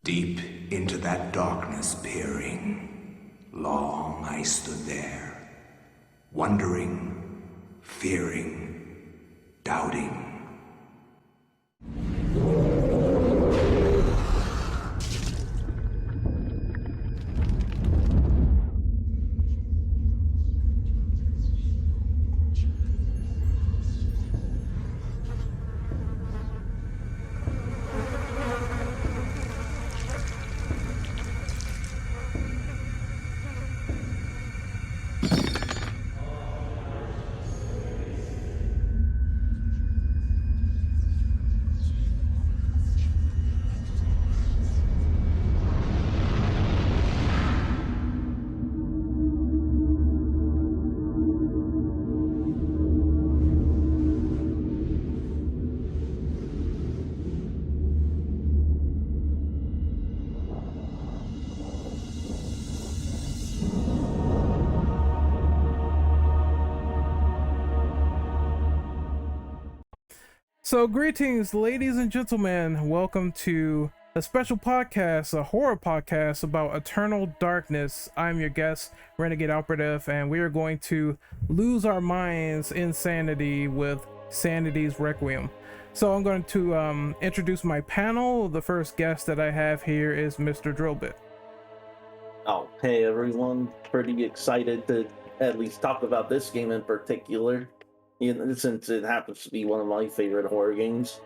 Deep into that darkness peering, long I stood there, wondering, fearing, doubting. So, greetings, ladies and gentlemen. Welcome to a special podcast, a horror podcast about eternal darkness. I'm your guest, Renegade Operative, and we are going to lose our minds in Sanity with Sanity's Requiem. So, I'm going to introduce my panel. The first guest that I have here is Mr. Drillbit. Oh, hey everyone. Pretty excited to at least talk about this game in particular, since it happens to be one of my favorite horror games.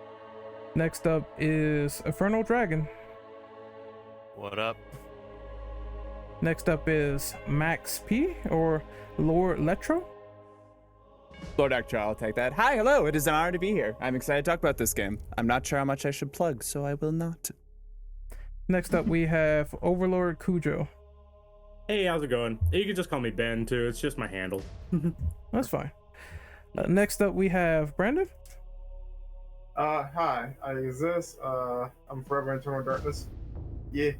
Next up is Infernal Dragon. What up? Next up is Max P, or Lord Letro. Lord Actor, I'll take that. Hi, hello, it is an honor to be here. I'm excited to talk about this game. I'm not sure how much I should plug, so I will not. Next up, we have Overlord Cujo. Hey, how's it going? You can just call me Ben, too. It's just my handle. That's fine. Next up, we have Brandon. Hi, I exist. I'm forever in Eternal Darkness. Yeah.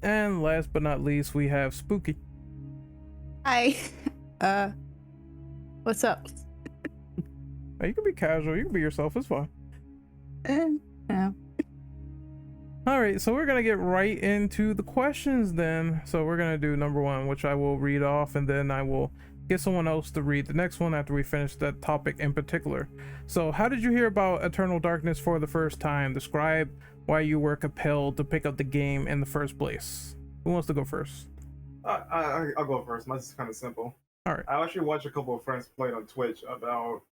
And last but not least, we have Spooky. Hi. What's up? Hey, you can be casual. You can be yourself. It's fine. Yeah. All right, so we're going to get right into the questions then. So we're going to do number one, which I will read off, and then I will get someone else to read the next one after we finish that topic in particular. So how did you hear about Eternal Darkness for the first time? Describe why you were compelled to pick up the game in the first place. Who wants to go first? I'll go first. Mine's kind of simple. All right. I actually watched a couple of friends play it on Twitch about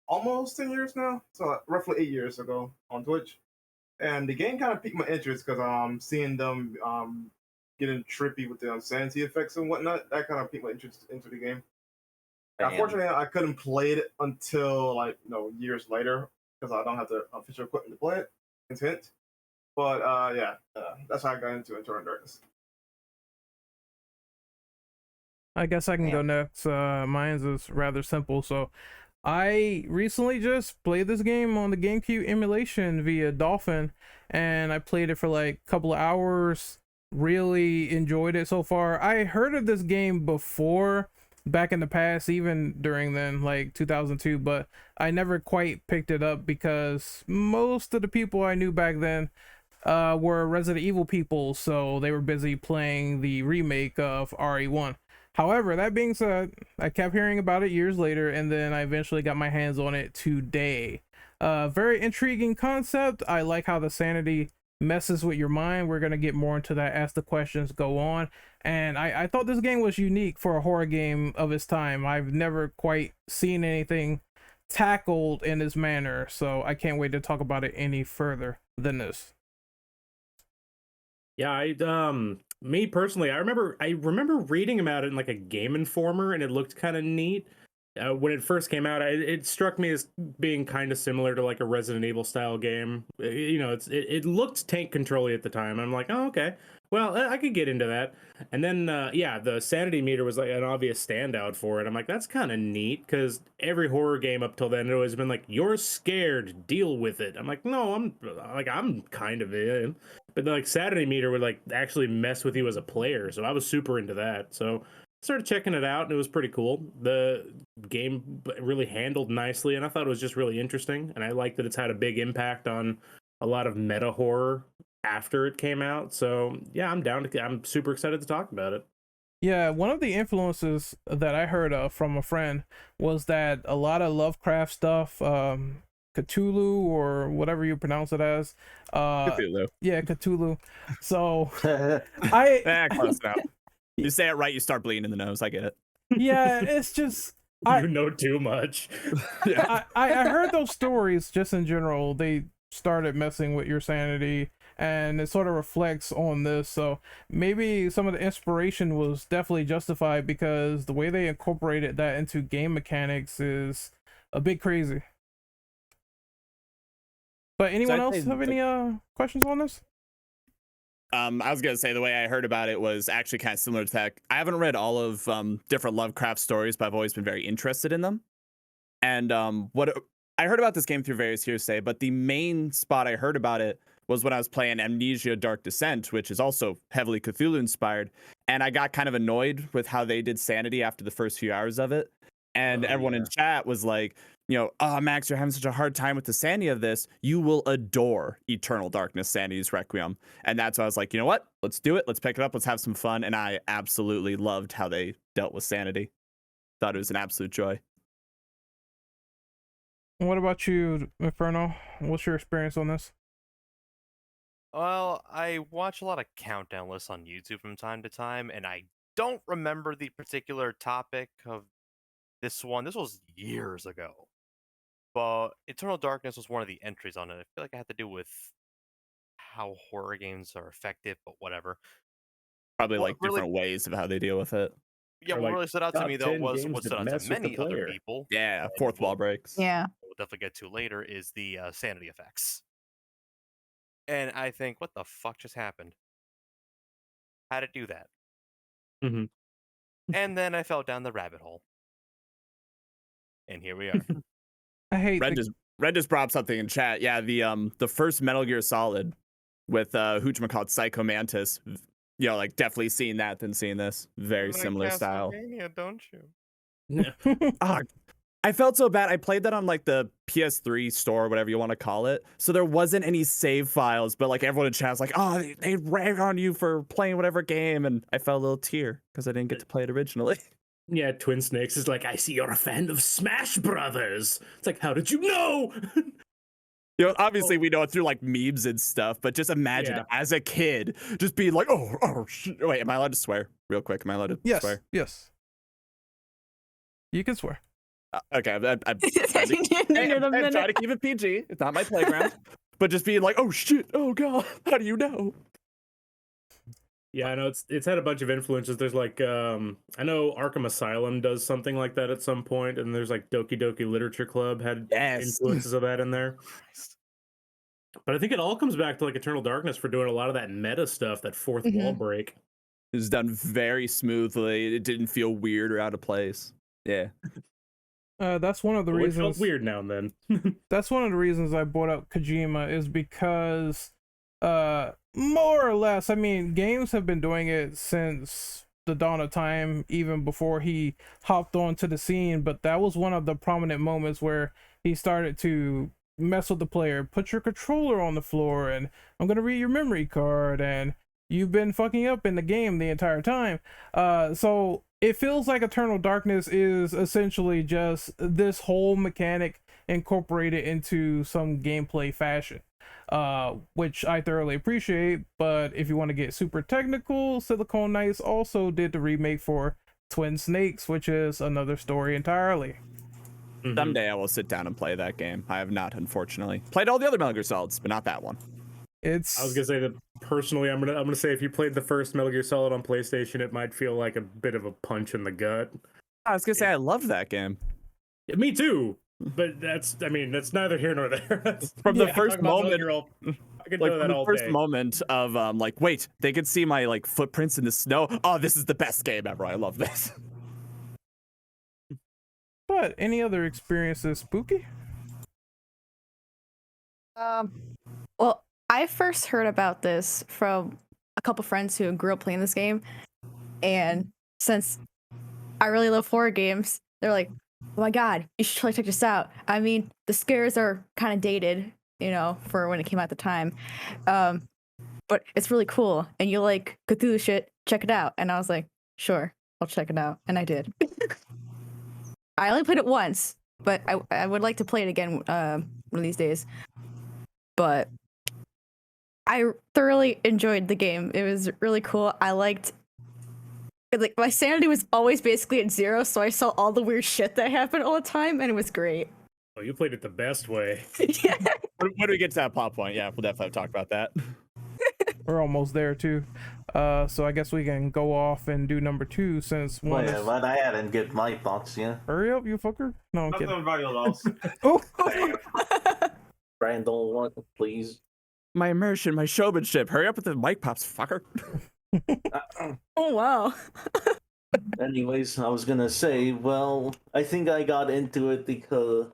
almost 10 years now. So roughly 8 years ago on Twitch. And the game kind of piqued my interest because seeing them getting trippy with the Sanity effects and whatnot, that kind of piqued my interest into the game. Unfortunately, I couldn't play it until years later because I don't have the official equipment to play it. Hint. But that's how I got into Eternal Darkness. I guess I can go next. Mine's is rather simple. So I recently just played this game on the GameCube emulation via Dolphin, and I played it for like a couple of hours. Really enjoyed it so far. I heard of this game before, back in the past, even during then, like 2002, but I never quite picked it up because most of the people I knew back then were Resident Evil people, so they were busy playing the remake of RE1. However, that being said, I kept hearing about it years later, and then I eventually got my hands on it today. Very intriguing concept. I like how the Sanity messes with your mind. We're going to get more into that as the questions go on. And I thought this game was unique for a horror game of its time. I've never quite seen anything tackled in this manner, so I can't wait to talk about it any further than this. Yeah, me personally, I remember reading about it in like a Game Informer, and it looked kind of neat. When it first came out, it struck me as being kind of similar to like a Resident Evil style game. It looked tank control-y at the time. I'm like, oh, okay. Well, I could get into that. And then, the sanity meter was like an obvious standout for it. I'm like, that's kind of neat, because every horror game up till then had always been like, you're scared, deal with it. I'm like, no, I'm kind of in. But like sanity meter would like actually mess with you as a player. So I was super into that. So I started checking it out, and it was pretty cool. The game really handled nicely, and I thought it was just really interesting. And I like that it's had a big impact on a lot of meta horror after it came out. So yeah, I'm super excited to talk about it. Yeah, one of the influences that I heard from a friend was that a lot of Lovecraft stuff, Cthulhu or whatever you pronounce it as, Cthulhu. yeah, Cthulhu. So I, Close enough. You say it right, you start bleeding in the nose. I get it. yeah, it's just You know too much. Yeah. I heard those stories just in general. They started messing with your sanity, and it sort of reflects on this. So maybe some of the inspiration was definitely justified because the way they incorporated that into game mechanics is a bit crazy. But anyone else have any questions on this? I was gonna say the way I heard about it was actually kind of similar to that. I haven't read all of different Lovecraft stories, but I've always been very interested in them. And what I heard about this game through various hearsay, but the main spot I heard about it was when I was playing Amnesia Dark Descent, which is also heavily Cthulhu inspired. And I got kind of annoyed with how they did Sanity after the first few hours of it. And everyone in chat was like, oh, Max, you're having such a hard time with the sanity of this. You will adore Eternal Darkness, Sanity's Requiem. And that's why I was like, you know what? Let's do it. Let's pick it up. Let's have some fun. And I absolutely loved how they dealt with Sanity. Thought it was an absolute joy. What about you, Inferno? What's your experience on this? Well, I watch a lot of countdown lists on YouTube from time to time, and I don't remember the particular topic of this one. This was years ago. But Eternal Darkness was one of the entries on it. I feel like it had to do with how horror games are effective, but whatever. Probably What like really- different ways of how they deal with it. Yeah, Or what like really stood out to top me, though, 10 was games what that stood out mess to with the many other player. people. Yeah, and fourth wall breaks. Yeah. we'll definitely get to later, is the sanity effects. And I think, what the fuck just happened? How to do that? Mm-hmm. And then I fell down the rabbit hole. And here we are. I hate Red just brought up something in chat. Yeah, the first Metal Gear Solid with who'chamacallit Psycho Mantis. Like definitely seeing that than seeing this. Very similar style. Castlevania, don't you? Ah, I felt so bad. I played that on like the PS3 store, whatever you want to call it. So there wasn't any save files, but like everyone in chat was like, oh, they rag on you for playing whatever game. And I felt a little tear because I didn't get to play it originally. Yeah, Twin Snakes is like, I see you're a fan of Smash Brothers. It's like, how did you know? Obviously we know it through like memes and stuff, but just imagine as a kid just being like, oh, shit. Wait, am I allowed to swear real quick? Am I allowed to swear? Yes. You can swear. Okay, I'm trying to keep it PG. It's not my playground. But just being like, oh shit, oh god, how do you know? Yeah, I know it's had a bunch of influences. There's like I know Arkham Asylum does something like that at some point, and there's like Doki Doki Literature Club had influences of that in there. But I think it all comes back to like Eternal Darkness for doing a lot of that meta stuff, that fourth wall break. It was done very smoothly. It didn't feel weird or out of place. Yeah. That's one of the reasons. It felt weird now and then. That's one of the reasons I brought up Kojima, is because more or less, I mean, games have been doing it since the dawn of time, even before he hopped onto the scene. But that was one of the prominent moments where he started to mess with the player. Put your controller on the floor, and I'm gonna read your memory card, and you've been fucking up in the game the entire time. So it feels like Eternal Darkness is essentially just this whole mechanic incorporated into some gameplay fashion, which I thoroughly appreciate. But if you want to get super technical, Silicon Knights also did the remake for Twin Snakes, which is another story entirely. Someday I will sit down and play that game. I have not, unfortunately. Played all the other Metal Gear Solids, but not that one. I was gonna say that personally, I'm gonna say if you played the first Metal Gear Solid on PlayStation, it might feel like a bit of a punch in the gut. I was gonna say I loved that game. Yeah, me too. But that's neither here nor there. From the first moment, I could know that all day. moment of like, wait, they could see my like footprints in the snow. Oh, this is the best game ever. I love this. But any other experiences, Spooky? Well, I first heard about this from a couple friends who grew up playing this game, and since I really love horror games, they're like, "Oh my god, you should totally check this out." I mean, the scares are kind of dated, for when it came out at the time, but it's really cool, and you like Cthulhu shit. Check it out." And I was like, "Sure, I'll check it out," and I did. I only played it once, but I would like to play it again one of these days. But I thoroughly enjoyed the game. It was really cool. I liked, like, my sanity was always basically at 0, so I saw all the weird shit that happened all the time, and it was great. Oh, you played it the best way. Yeah. When do we get to that plot point? Yeah, we'll definitely talk about that. We're almost there too. So I guess we can go off and do number 2 since one Wait, is... but I hadn't get my thoughts yet. Hurry up, you fucker. No, I'm kidding. Nothing about your loss. Oh, Brandon, please. My immersion, my showmanship. Hurry up with the mic pops, fucker. Oh wow. Anyways, I was gonna say, well, I think I got into it because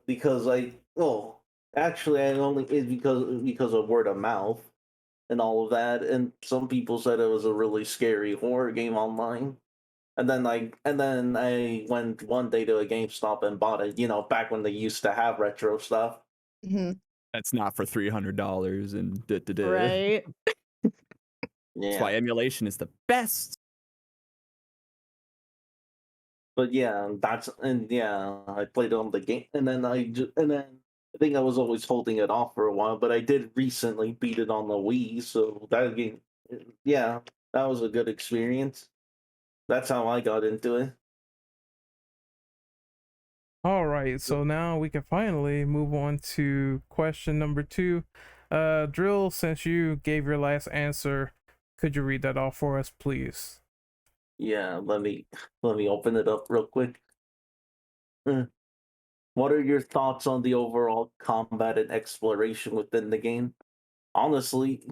actually I only it's because of word of mouth and all of that, and some people said it was a really scary horror game online. And then I went one day to a GameStop and bought it, back when they used to have retro stuff. Mhm. That's not for $300 and Right. That's Yeah. why emulation is the best. But yeah, I played it on the game, and then I think I was always holding it off for a while, but I did recently beat it on the Wii, so that game, yeah, that was a good experience. That's how I got into it. all right. So now we can finally move on to question number 2. Drill, since you gave your last answer, could you read that off for us, please? Yeah, let me open it up real quick. What are your thoughts on the overall combat and exploration within the game? Honestly,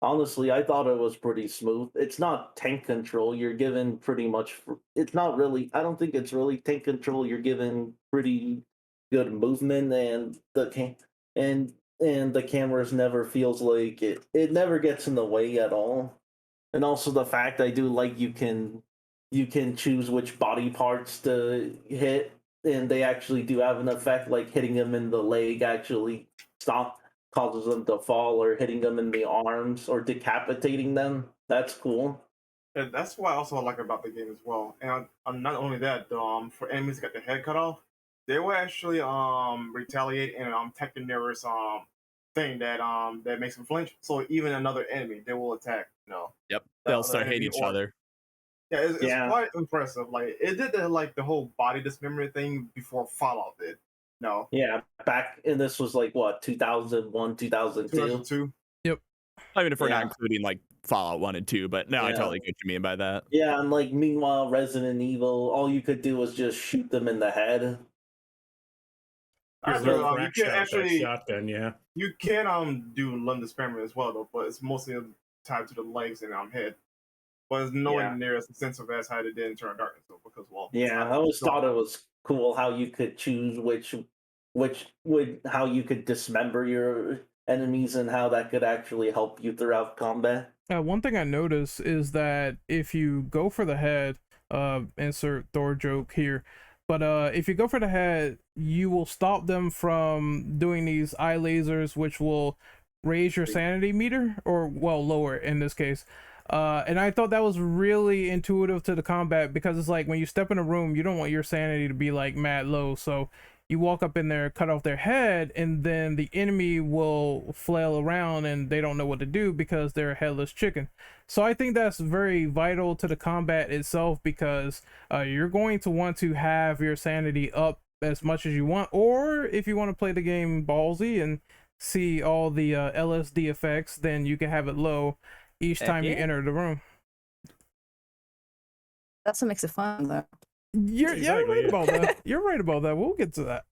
I thought it was pretty smooth. It's not tank control. You're given pretty much. It's not really. I don't think it's really tank control. You're given pretty good movement, and the cameras never feels like it. It never gets in the way at all. And also the fact I do like you can choose which body parts to hit, and they actually do have an effect. Like hitting them in the leg actually causes them to fall, or hitting them in the arms, or decapitating them. That's cool. And that's what I also like about the game as well. And not only that, for enemies that got their head cut off, they will actually retaliate and attack the nearest thing that makes them flinch. So even another enemy, they will attack. Yep, the they'll other start hating enemy each other. Yeah, it's Yeah. quite impressive. Like it did the whole body dismemberment thing before Fallout did. No, Yeah, back and this was like what 2001, 2002. 2002. I mean, if we're not Yeah. including like Fallout 1 and 2, but no, I Yeah. totally get what you mean by that. Yeah, and like meanwhile, Resident Evil, all you could do was just shoot them in the head. Here's Actually, a you crack can shot, that actually shotgun, yeah. you can do limb dismemberment as well though, but it's mostly tied to the legs and head. But it's nowhere Yeah. near as extensive as how they did in Eternal Darkness though, because Yeah, I always thought it was cool how you could choose how you could dismember your enemies and how that could actually help you throughout combat. One thing I noticed is that if you go for the head, insert Thor joke here, but if you go for the head, you will stop them from doing these eye lasers, which will raise your sanity meter, or well, lower in this case. And I thought that was really intuitive to the combat, because it's like when you step in a room, you don't want your sanity to be like mad low, so you walk up in there, cut off their head, and then the enemy will flail around and they don't know what to do because they're a headless chicken. So I think that's very vital to the combat itself, because you're going to want to have your sanity up as much as you want, or if you want to play the game ballsy and see all the LSD effects, then you can have it low each time you enter the room. That's what makes it fun, though. You're Exactly, right yeah. about that. You're right about that. We'll get to that.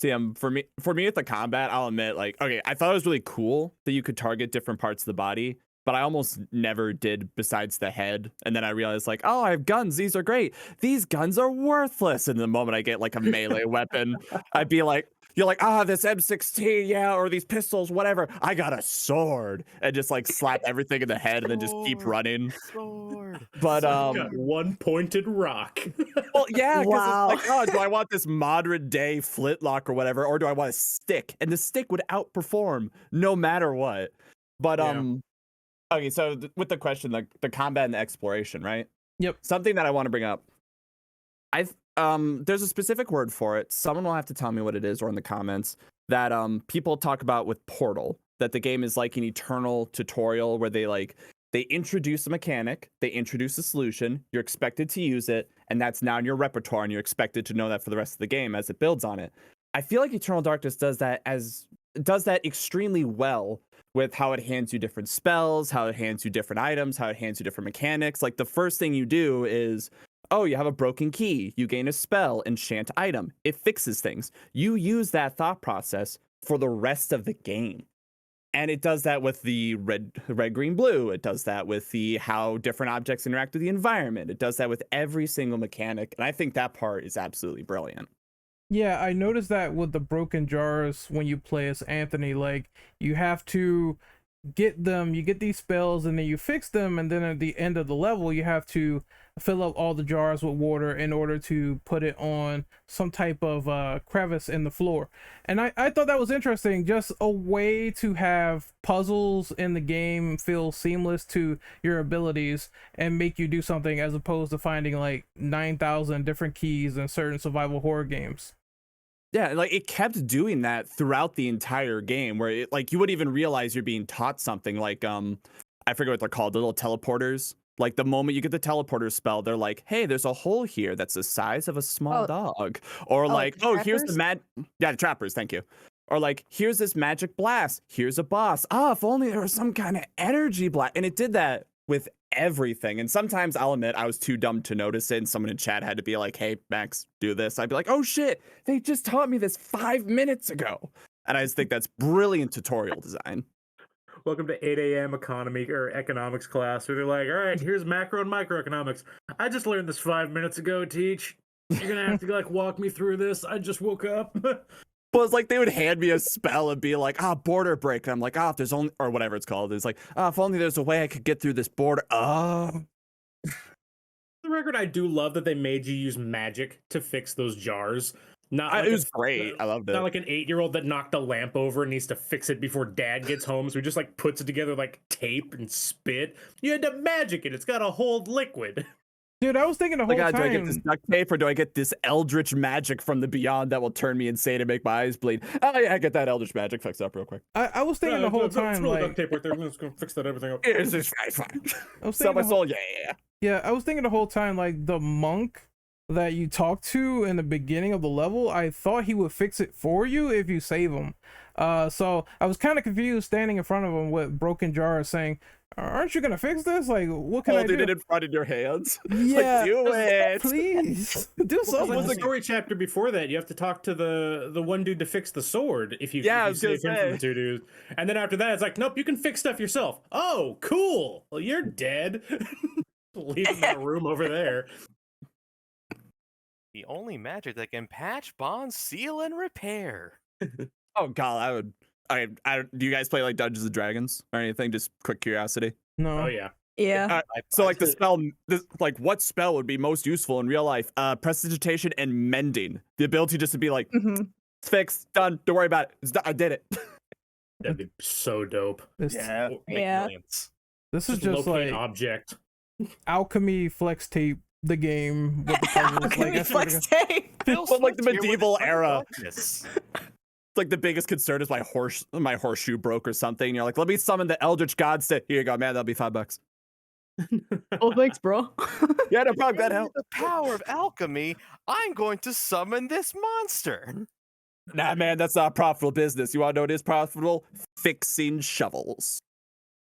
See, for me with the combat, I'll admit, like, okay, I thought it was really cool that you could target different parts of the body, but I almost never did besides the head. And then I realized, like, oh, I have guns. These are great. These guns are worthless. And the moment I get like a melee weapon, I'd be like, you're like, this M16, yeah, or these pistols, whatever. I got a sword, and just like slap everything in the head and then just keep running. Sword. But Got one pointed rock. well, yeah, because Wow. it's like, do I want this modern day flintlock or whatever, or do I want a stick? And the stick would outperform no matter what. But Yeah. okay, so with the question, like the combat and the exploration, right? Yep. Something that I want to bring up. There's a specific word for it. Someone will have to tell me what it is or in the comments that people talk about with Portal, that the game is like an eternal tutorial where they introduce a mechanic, they introduce a solution, you're expected to use it, and that's now in your repertoire, and you're expected to know that for the rest of the game as it builds on it. I feel like Eternal Darkness does that extremely well with how it hands you different spells, how it hands you different items, how it hands you different mechanics. Like the first thing you do is, you have a broken key, you gain a spell, enchant item. It fixes things. You use that thought process for the rest of the game. And it does that with the red, green, blue. It does that with the how different objects interact with the environment. It does that with every single mechanic. And I think that part is absolutely brilliant. Yeah, I noticed that with the broken jars when you play as Anthony, like you have to get them, you get these spells and then you fix them, and then at the end of the level you have to fill up all the jars with water in order to put it on some type of crevice in the floor. And I thought that was interesting, just a way to have puzzles in the game feel seamless to your abilities and make you do something, as opposed to finding like 9,000 different keys in certain survival horror games. Yeah, like it kept doing that throughout the entire game, where it, like you wouldn't even realize you're being taught something. Like I forget what they're called, the little teleporters. Like the moment you get the teleporter spell, they're like, "Hey, there's a hole here that's the size of a small dog," or like, the here's the the trappers. Thank you. Or like, here's this magic blast. Here's a boss. If only there was some kind of energy blast. And it did that with everything. And sometimes I'll admit I was too dumb to notice it, and someone in chat had to be like, "Hey, Max, do this." I'd be like, "Oh shit, they just taught me this 5 minutes ago." And I just think that's brilliant tutorial design. Welcome to 8 a.m. economy or economics class, where they're like, "All right, here's macro and microeconomics. I just learned this 5 minutes ago, Teach. You're gonna have to like walk me through this. I just woke up." Well, it's like they would hand me a spell and be like, border break. And I'm like, if there's only, or whatever it's called. It's like, if only there's a way I could get through this border. The record, I do love that they made you use magic to fix those jars. It was great. I loved it. Not like an 8-year-old that knocked a lamp over and needs to fix it before dad gets home. So he just like puts it together like tape and spit. You had to magic it. It's got to hold liquid. Dude, I was thinking the whole time. Do I get this duct tape, or do I get this eldritch magic from the beyond that will turn me insane and make my eyes bleed? Oh yeah, I get that eldritch magic fixed up real quick. I was thinking the whole time, like, like, duct tape right there. I'm just gonna fix that everything up. It's just fine. I was Sell my thinking soul, yeah. I was thinking the whole time, like the monk that you talk to in the beginning of the level, I thought he would fix it for you if you save him. So I was kind of confused standing in front of him with broken jars saying, "Aren't you gonna fix this? Like, what can I do?" Holding it in front of your hands. Yeah, like, do it, please do something. Like the story chapter before that, you have to talk to the one dude to fix the sword. If you I was save gonna him from say. the two dudes, and then after that, it's like, nope, you can fix stuff yourself. Oh, cool. Well, you're dead. Leaving that room over there. The only magic that can patch, bond, seal, and repair. Oh god, I do you guys play like Dungeons and Dragons or anything? Just quick curiosity. No. Oh yeah. Yeah. So like the spell, like what spell would be most useful in real life? Prestidigitation and mending. The ability just to be like, it's fixed, done. Don't worry about it. It's done. I did it. That'd be so dope. This, Yeah. this is just locate like an object. alchemy flex tape the game with the puzzles. Like, I swear to Flex God. tape. Well, like the medieval era. Yes. Like the biggest concern is my horseshoe broke or something. You're like, let me summon the eldritch gods to, here you go, man, that'll be $5. Oh, thanks, bro. Yeah, no problem. That help. The power of alchemy. I'm going to summon this monster. Nah, man, that's not profitable business. You want to know what is profitable? Fixing shovels.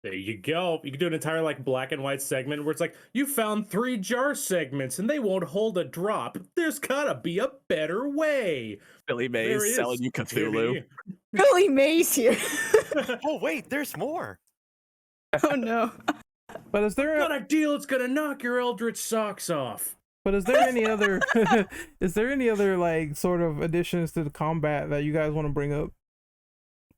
There you go. You can do an entire like black and white segment where it's like, you found 3 jar segments and they won't hold a drop. There's gotta be a better way. Billy Mays There selling is, you Cthulhu. Jimmy. Billy Mays here. Oh wait, there's more. Oh no. But is there Got a deal. It's gonna knock your eldritch socks off. But is there any other is there any other like sort of additions to the combat that you guys want to bring up?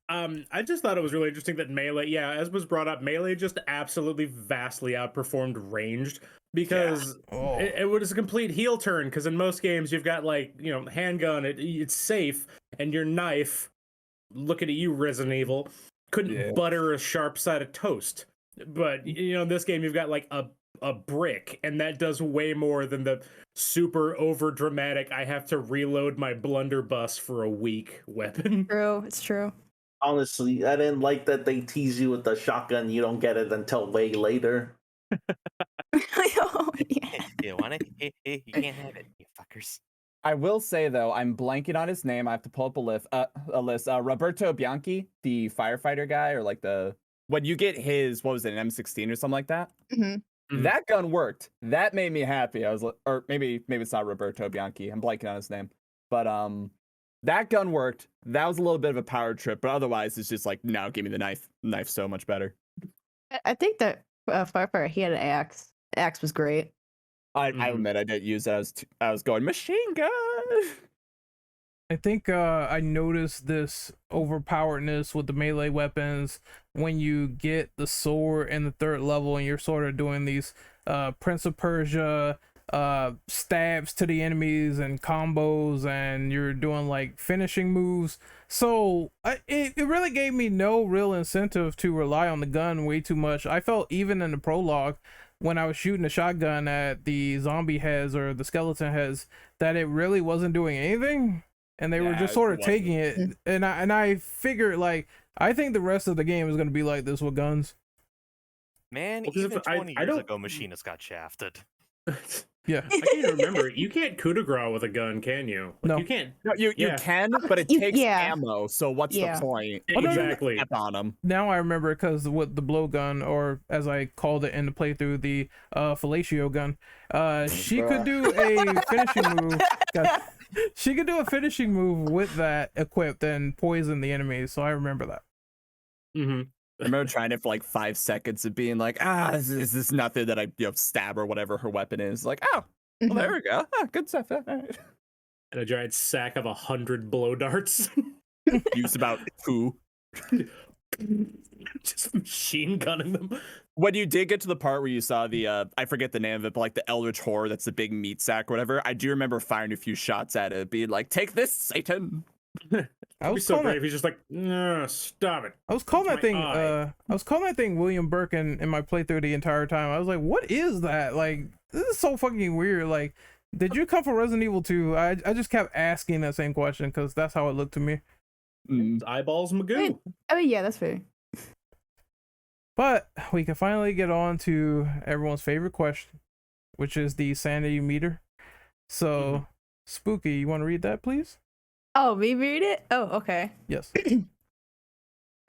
I just thought it was really interesting that melee, yeah, as was brought up, melee just absolutely vastly outperformed ranged because Oh. it was a complete heel turn. Because in most games, you've got like, you know, handgun, it's safe, and your knife, looking at you, Resident Evil, couldn't butter a sharp side of toast. But, you know, in this game, you've got like a brick, and that does way more than the super over dramatic, I have to reload my blunderbuss for a week weapon. True, it's true. Honestly, I didn't like that they tease you with the shotgun. You don't get it until way later. Oh, yeah. You want it? You can't have it, you fuckers. I will say though, I'm blanking on his name. I have to pull up a list. Roberto Bianchi, the firefighter guy, or like when you get his, what was it, an M16 or something like that? Mm-hmm. That gun worked. That made me happy. I was like, or maybe it's not Roberto Bianchi. I'm blanking on his name, but that gun worked. That was a little bit of a power trip, but otherwise it's just like, no, give me the knife. Knife's so much better. I think that firefighter, he had an axe. Axe was great. I admit I didn't use it. I was going machine gun. I think I noticed this overpoweredness with the melee weapons when you get the sword in the 3rd level and you're sort of doing these Prince of Persia stabs to the enemies and combos, and you're doing like finishing moves. So it really gave me no real incentive to rely on the gun way too much. I felt even in the prologue when I was shooting a shotgun at the zombie heads or the skeleton heads that it really wasn't doing anything, and they were just sort of taking it. And I figured, like, I think the rest of the game is going to be like this with guns. Man, Well, 'cause even if I 20 years don't- ago, machinists got shafted. Yeah. I can't even remember. You can't coup de grace with a gun, can you? Like, No. You can't. No, you Yeah. can, but it You- takes yeah. ammo. So what's Yeah. the point? Exactly. Step on them. Now I remember, because with the blowgun, or as I called it in the playthrough, the fellatio gun, she could do a finishing move. She could do a finishing move with that equipped and poison the enemies. So I remember that. Mm-hmm. I remember trying it for like 5 seconds and being like, this is nothing that I stab or whatever her weapon is. Like, oh, well, there we go. Good stuff. All right. And a giant sack of 100 blow darts. Used about 2. Just machine gunning them. When you did get to the part where you saw the, I forget the name of it, but like the Eldritch Horror, that's the big meat sack or whatever, I do remember firing a few shots at it, being like, take this, Satan. I It'd be was so calling great that, if he's just like, no, stop it. I was calling that my thing eye. I was calling that thing William Burke in my playthrough the entire time. I was like, what is that? Like, this is so fucking weird. Like, did you come from Resident Evil 2? I just kept asking that same question because that's how it looked to me. It's eyeballs Magoo. I mean, yeah, that's fair. But we can finally get on to everyone's favorite question, which is the sanity meter. So, Spooky, you want to read that, please? Oh, me read it? Oh, okay. Yes.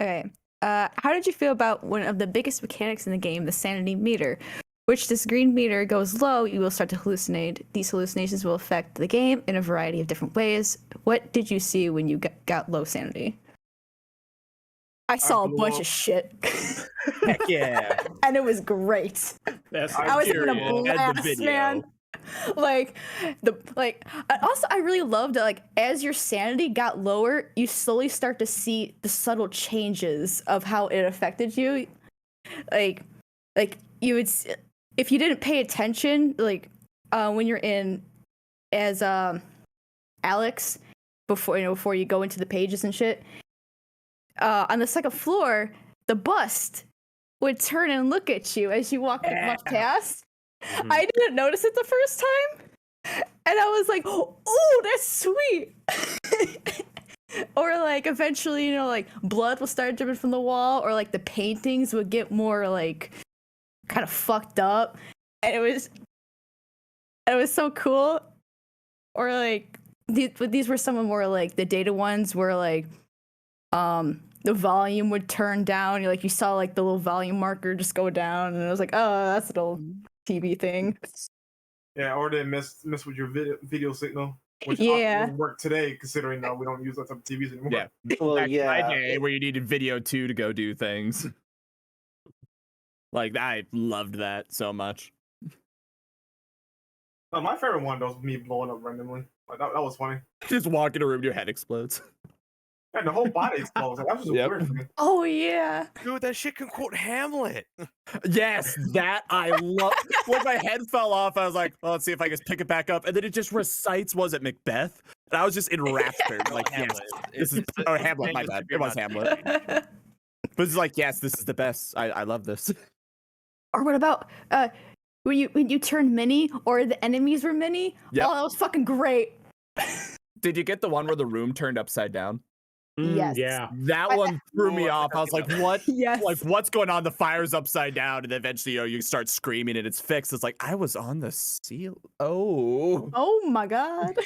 Okay. How did you feel about one of the biggest mechanics in the game, the sanity meter? Which this green meter goes low, you will start to hallucinate. These hallucinations will affect the game in a variety of different ways. What did you see when you got low sanity? I saw a bunch of shit. Heck yeah. And it was great. That's I was having a curious. Add the blast, video. man. I really loved that, like, as your sanity got lower, you slowly start to see the subtle changes of how it affected you. Like you would, if you didn't pay attention, like, when you're in as Alex, before you go into the pages and shit, on the 2nd floor, the bust would turn and look at you as you walk past. Mhm. I didn't notice it the first time, and I was like, "Oh, that's sweet." Or like eventually, like blood will start dripping from the wall, or like the paintings would get more like kind of fucked up, and it was so cool. Or like these were some of more like the data ones where like the volume would turn down. You saw like the little volume marker just go down, and I was like, oh, that's an old TV thing. Yeah, or they mess with your video signal, which Yeah. often would work today, considering we don't use that type of TVs anymore. Yeah. Well, Back in my yeah. day where you needed video 2 to go do things. Like, I loved that so much. My favorite one was me blowing up randomly. Like that was funny. Just walk in a room, your head explodes. And the whole body explodes. Like, that was just Yep. weird for me. Oh yeah. Dude, that shit can quote Hamlet. Yes, that I love. When my head fell off, I was like, well, let's see if I can pick it back up. And then it just recites, was it Macbeth? And I was just enraptured. Like, yes, this is, oh, Hamlet, my bad. It was Hamlet. But it's like, yes, this is the best. I love this. Or what about when you turned mini or the enemies were mini? Yep. Oh, that was fucking great. Did you get the one where the room turned upside down? Yes. Yeah. That one threw me off. I was like, what? Yes. Like, what's going on? The fire's upside down. And then eventually, you start screaming and it's fixed. It's like, I was on the seal. Oh. Oh my god.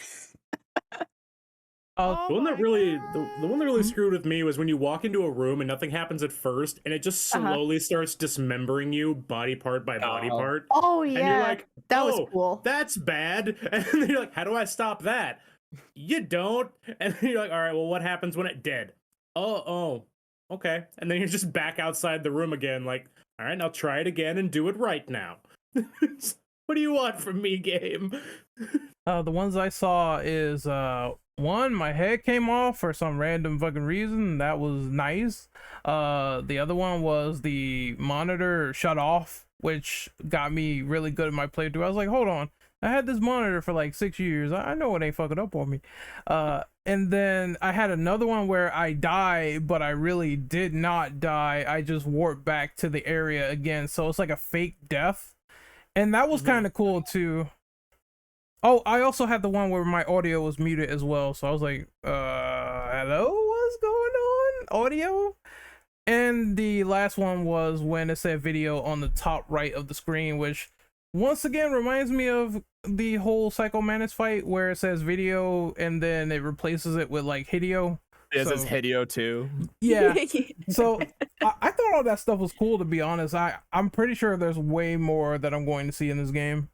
Oh, The one that really the one that really screwed with me was when you walk into a room and nothing happens at first, and it just slowly starts dismembering you body part by body Oh. part. Oh yeah. And you're like, that was "Oh, cool. That's bad. And then you're like, how do I stop that? You don't. And then you're like, all right, well, what happens when it dead? Oh, okay. And then you're just back outside the room again, like, all right, I'll try it again and do it right now. What do you want from me, game? the ones I saw is one, my head came off for some random fucking reason. That was nice. The other one was the monitor shut off, which got me really good at my playthrough. I was like, hold on, I had this monitor for like 6 years. I know it ain't fucking up on me. And then I had another one where I died, but I really did not die. I just warped back to the area again. So it's like a fake death. And that was kind of cool too. Oh, I also had the one where my audio was muted as well. So I was like, hello, what's going on? Audio? And the last one was when it said video on the top right of the screen, which once again reminds me of the whole Psycho Mantis fight where it says video and then it replaces it with like Hideo. It So- says Hideo too. Yeah. So I thought all that stuff was cool, to be honest. I'm pretty sure there's way more that I'm going to see in this game.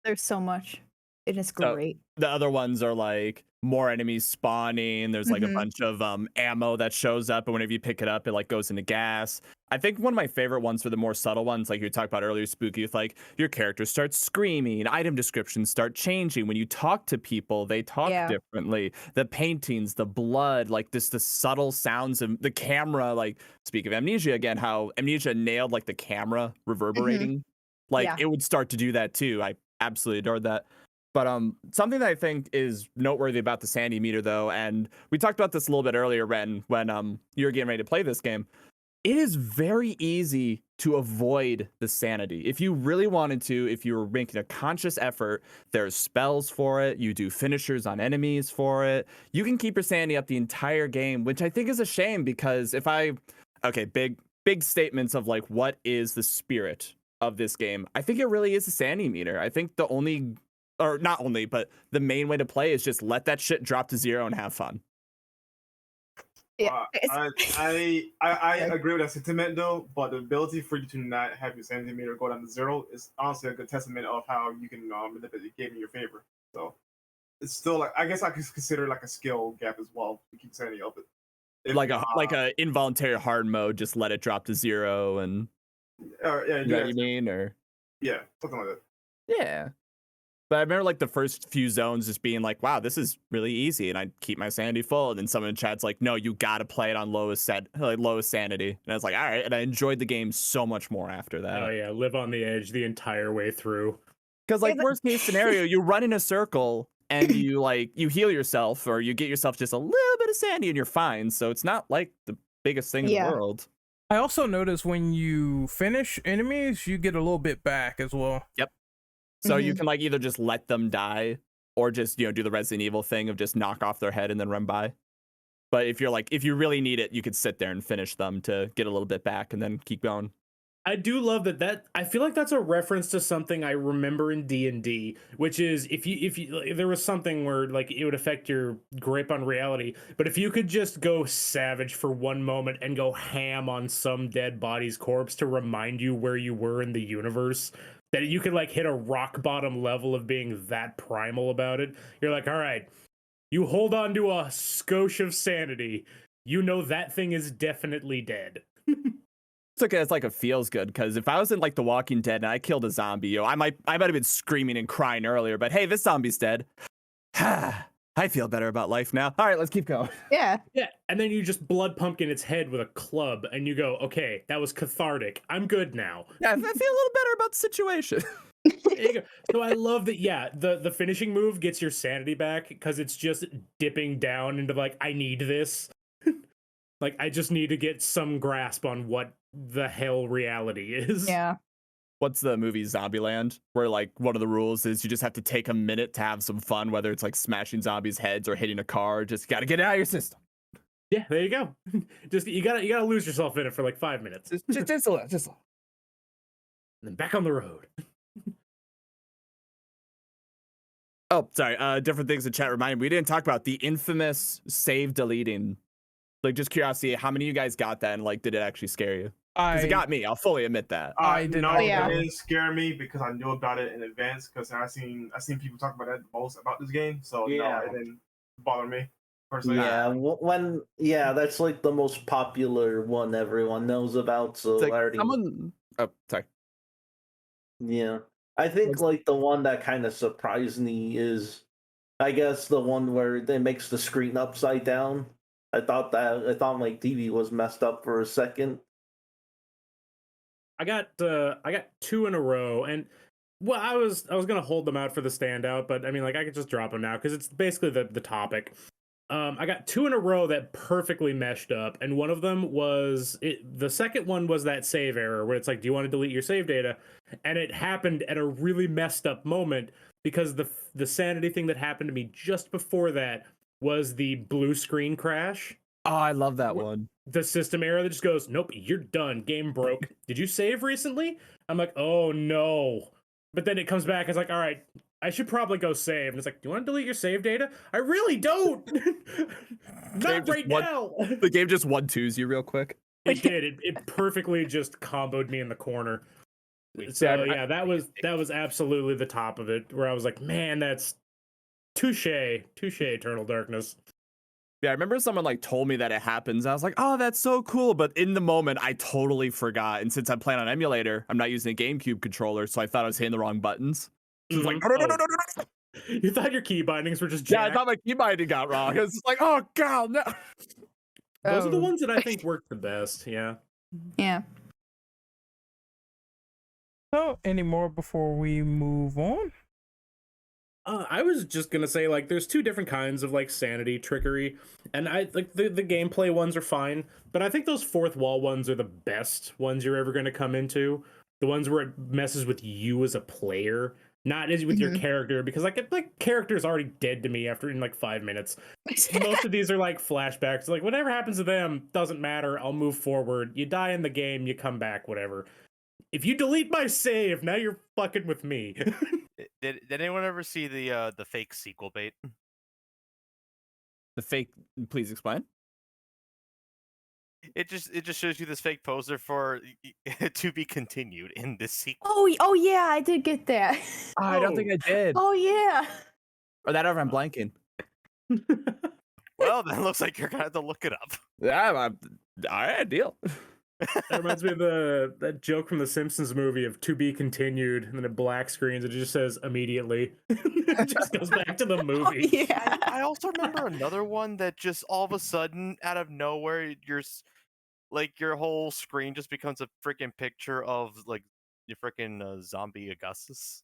There's so much. It is So- great. The other ones are like more enemies spawning. There's like a bunch of ammo that shows up, and whenever you pick it up, it like goes into gas. I think one of my favorite ones for the more subtle ones, like you talked about earlier, Spooky, with like your character starts screaming, item descriptions start changing. When you talk to people, they talk Yeah. differently. The paintings, the blood, like this, the subtle sounds of the camera. Like, speak of Amnesia again, how Amnesia nailed like the camera reverberating. Like Yeah. it would start to do that too. I absolutely adored that. But something that I think is noteworthy about the Sanity meter, though, and we talked about this a little bit earlier, Ren, when you were getting ready to play this game. It is very easy to avoid the Sanity. If you really wanted to, if you were making a conscious effort, there's spells for it. You do finishers on enemies for it. You can keep your Sanity up the entire game, which I think is a shame because big statements of like what is the spirit of this game. I think it really is the Sanity meter. I think the main way to play is just let that shit drop to 0 and have fun. Yeah. I agree with that sentiment though, but the ability for you to not have your sanity meter go down to 0 is honestly a good testament of how you can manipulate the game in your favor. So it's still like, I guess I could consider like a skill gap as well to keep sanity up. Like a involuntary hard mode, just let it drop to 0 and yeah, you know what you mean, or yeah, something like that. yeah. But I remember like the first few zones just being like, wow, this is really easy. And I'd keep my sanity full. And then someone in chat's like, no, you got to play it on lowest sanity. And I was like, all right. And I enjoyed the game so much more after that. Oh yeah, live on the edge the entire way through. Because like worst case scenario, you run in a circle and you heal yourself or you get yourself just a little bit of sanity and you're fine. So it's not like the biggest thing in the world. I also noticed when you finish enemies, you get a little bit back as well. Yep. So you can like either just let them die or just, do the Resident Evil thing of just knock off their head and then run by. But if you really need it, you could sit there and finish them to get a little bit back and then keep going. I do love that I feel like that's a reference to something I remember in D&D, which is if there was something where like it would affect your grip on reality, but if you could just go savage for one moment and go ham on some dead body's corpse to remind you where you were in the universe, that you could like hit a rock bottom level of being that primal about it. You're like, all right, you hold on to a skosh of sanity. You know that thing is definitely dead. took it as like a feels good, because if I was in like The Walking Dead and I killed a zombie, I might have been screaming and crying earlier, but hey, this zombie's dead. I feel better about life now. All right, let's keep going. Yeah. Yeah, and then you just blood pumpkin its head with a club, and you go, okay, that was cathartic. I'm good now. Yeah, I feel a little better about the situation. There you go. So I love that. Yeah, the finishing move gets your sanity back because it's just dipping down into like, I need this. Like, I just need to get some grasp on what the hell reality is. Yeah. What's the movie Zombieland, where like one of the rules is you just have to take a minute to have some fun, whether it's like smashing zombies' heads or hitting a car. Just gotta get it out of your system. Yeah, there you go. Just you gotta lose yourself in it for like 5 minutes. Just a little. And then back on the road. Oh, sorry. Different things in chat reminded me. We didn't talk about the infamous save deleting. Like, just curiosity, how many of you guys got that, and like, did it actually scare you? Because it got me. I'll fully admit that. I did no, not. Yeah. it didn't scare me because I knew about it in advance. Because I seen people talk about it the most about this game, so Yeah. no, it didn't bother me personally. Yeah, that's like the most popular one everyone knows about. So It's like I already. Oh, sorry. Yeah, I think like the one that kind of surprised me is, I guess, the one where it makes the screen upside down. I thought my TV was messed up for a second. I got 2 in a row, and well, I was gonna hold them out for the standout, but I mean, like, I could just drop them now because it's basically the topic. I got 2 in a row that perfectly meshed up, and one of them was the second one was that save error where it's like, do you want to delete your save data? And it happened at a really messed up moment because the sanity thing that happened to me just before that was the blue screen crash. Oh, I love that one. The system error that just goes, nope, you're done, game broke. Did you save recently? I'm like, oh no. But then it comes back, it's like, all right, I should probably go save. And it's like, do you want to delete your save data? I really don't. Not right now. The game just 1-2s you real quick. It did. It perfectly just comboed me in the corner. So yeah, that was absolutely the top of it, where I was like, man, that's touche, Eternal Darkness. Yeah, I remember someone like told me that it happens. I was like, oh, that's so cool. But in the moment, I totally forgot. And since I'm playing on emulator, I'm not using a GameCube controller, so I thought I was hitting the wrong buttons. So it's like, no. You thought your key bindings were just Yeah, I jacked? thought my key binding got wrong. It's just like, oh god, no. Those are the ones that I think work the best. Yeah. Yeah. So, any more before we move on? I was just gonna say, like, there's 2 different kinds of like sanity trickery, and I like the gameplay ones are fine, but I think those fourth wall ones are the best ones you're ever gonna come into. The ones where it messes with you as a player, not as with your character, because like character's already dead to me after in like 5 minutes. Most of these are like flashbacks. Like, whatever happens to them doesn't matter. I'll move forward. You die in the game, you come back, whatever. If you delete my save, now you're fucking with me. Did anyone ever see the fake sequel bait? The fake, please explain. It just shows you this fake poster for to be continued in this sequel. Oh yeah, I did get that. Oh, I don't think I did. Oh yeah. Or that over I'm blanking. Well, then looks like you're gonna have to look it up. Yeah, all right, deal. That reminds me of that joke from the Simpsons movie of "to be continued," and then it black screens. It just says immediately. It just goes back to the movie. Oh, yeah. I also remember another one that just all of a sudden, out of nowhere, your whole screen just becomes a freaking picture of like your freaking zombie Augustus.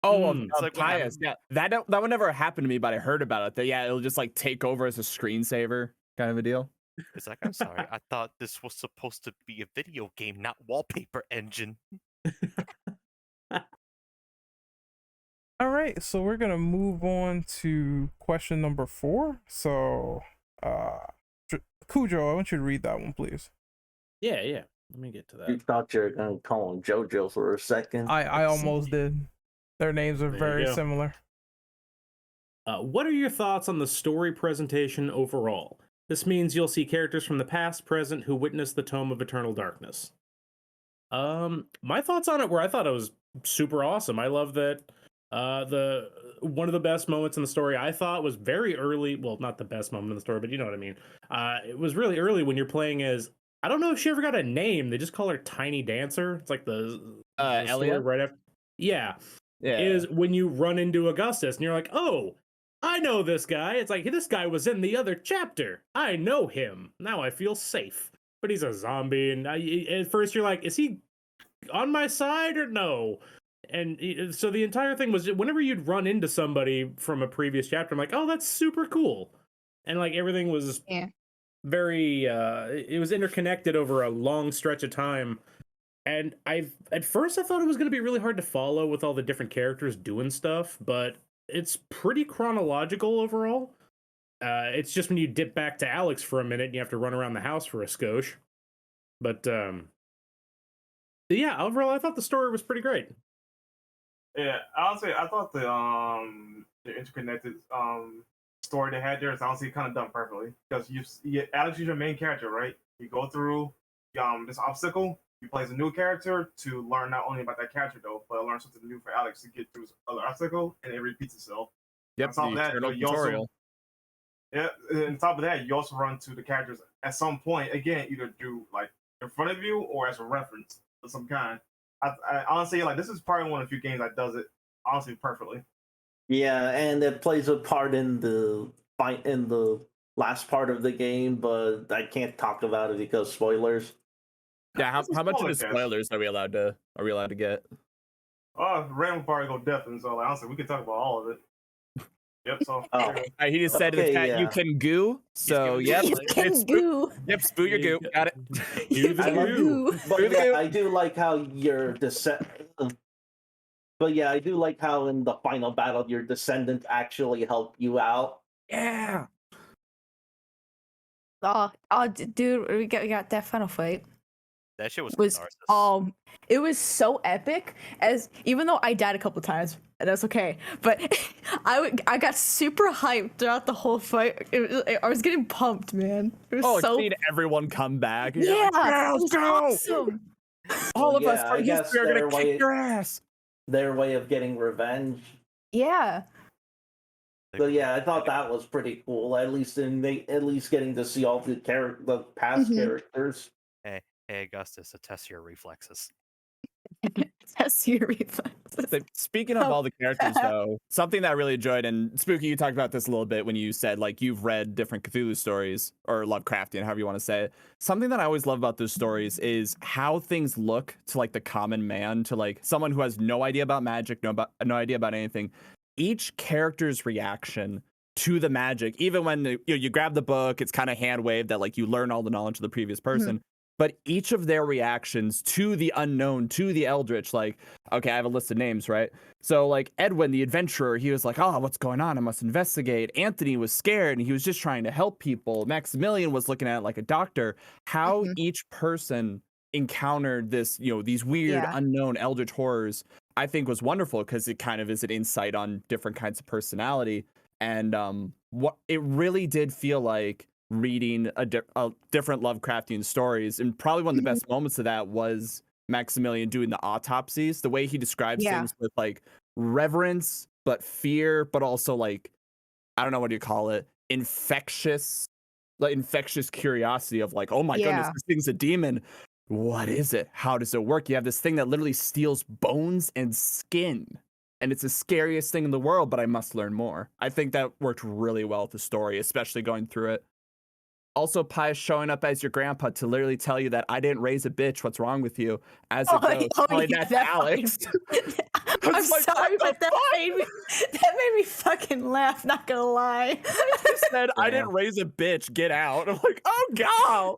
Oh, It's like what Pius. Yeah, that one never happened to me, but I heard about it. That yeah, it'll just like take over as a screensaver kind of a deal. It's like, I'm sorry, I thought this was supposed to be a video game, not wallpaper engine. All right, so we're gonna move on to question number 4. So, Cujo, I want you to read that one, please. Yeah. Let me get to You that. thought you were gonna call him JoJo for a second. I almost did. Their names are There you very go. similar. What are your thoughts on the story presentation overall? This means you'll see characters from the past, present, who witnessed the Tome of Eternal Darkness. My thoughts on it were I thought it was super awesome. I love that the one of the best moments in the story I thought was very early. Well, not the best moment in the story, but you know what I mean. It was really early when you're playing as I don't know if she ever got a name. They just call her Tiny Dancer. It's like the story Elia? right after. Yeah. Yeah. Is when you run into Augustus and you're like, oh, I know this guy. It's like, this guy was in the other chapter. I know him. Now I feel safe. But he's a zombie. And at first you're like, is he on my side or no? And so the entire thing was whenever you'd run into somebody from a previous chapter, I'm like, oh, that's super cool. And like everything was very, it was interconnected over a long stretch of time. And at first I thought it was going to be really hard to follow with all the different characters doing stuff, but it's pretty chronological overall. It's just when you dip back to Alex for a minute and you have to run around the house for a skosh. But yeah, overall I thought the story was pretty great. Yeah, honestly, I thought the interconnected story they had there is honestly kind of done perfectly because Alex is your main character, right? You go through this obstacle. You play as a new character to learn not only about that character though, but learn something new for Alex to get through other obstacle, and it repeats itself. Yep, on top of that, tutorial. On top of that, you also run to the characters at some point again, either do like in front of you or as a reference of some kind. I honestly like this is probably one of the few games that does it honestly perfectly. Yeah, and it plays a part in the fight in the last part of the game, but I can't talk about it because spoilers. Yeah, how much of the spoilers are we allowed to get? Random will probably go deaf, and so like, honestly, we can talk about all of it. Yep. So he just said in the chat you can goo. So yep, You can goo. Yep, spoo your goo. Got it. I do like how your But yeah, I do like how in the final battle your descendants actually help you out. Yeah. Oh, dude, we got that final fight. That shit was catharsis. It was so epic. As even though I died a couple times, and that's okay. But I got super hyped throughout the whole fight. I was getting pumped, man. It was seeing everyone come back. Yeah, like, let's go. Awesome. All of us for history are gonna kick your ass. Their way of getting revenge. Yeah. So yeah, I thought that was pretty cool. At least getting to see all the past characters. Hey, Augustus, test your reflexes. Test your reflexes. Speaking of all the characters, though, something that I really enjoyed, and Spooky, you talked about this a little bit when you said like you've read different Cthulhu stories or Lovecraftian, however you want to say it. Something that I always love about those stories is how things look to like the common man, to like someone who has no idea about magic, no idea about anything. Each character's reaction to the magic, even when you grab the book, it's kind of hand waved that like you learn all the knowledge of the previous person. But each of their reactions to the unknown, to the eldritch, like, okay, I have a list of names, right? So like Edwin, the adventurer, he was like, oh, what's going on? I must investigate. Anthony was scared and he was just trying to help people. Maximilian was looking at it like a doctor. How each person encountered this, these weird, unknown eldritch horrors, I think was wonderful because it kind of is an insight on different kinds of personality. And what it really did feel like reading a different Lovecraftian stories, and probably one of the best moments of that was Maximilian doing the autopsies, the way he describes things with like reverence but fear, but also like, I don't know, what do you call it, infectious curiosity of like, oh my goodness, this thing's a demon. What is it? How does it work? You have this thing that literally steals bones and skin, and it's the scariest thing in the world, but I must learn more. I think that worked really well with the story, especially going through it. Also, Pius showing up as your grandpa to literally tell you that I didn't raise a bitch. What's wrong with you? As it goes, that's Alex. I'm sorry, but that made me fucking laugh. Not gonna lie. He said, "I didn't raise a bitch. Get out." I'm like, oh god.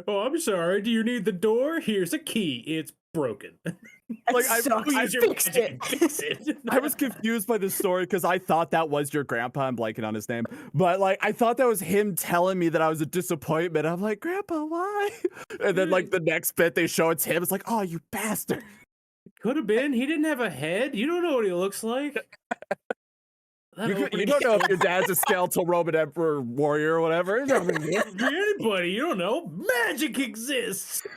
Oh, I'm sorry. Do you need the door? Here's a key. It's broken. Like I fixed it. I was confused by this story because I thought that was your grandpa. I'm blanking on his name, but like I thought that was him telling me that I was a disappointment. I'm like, Grandpa, why? And then like the next bit they show it's him. It's like, oh, you bastard. Could have been. He didn't have a head. You don't know what he looks like. You don't know if your dad's a skeletal Roman emperor warrior or whatever. Anybody, you don't know. Magic exists.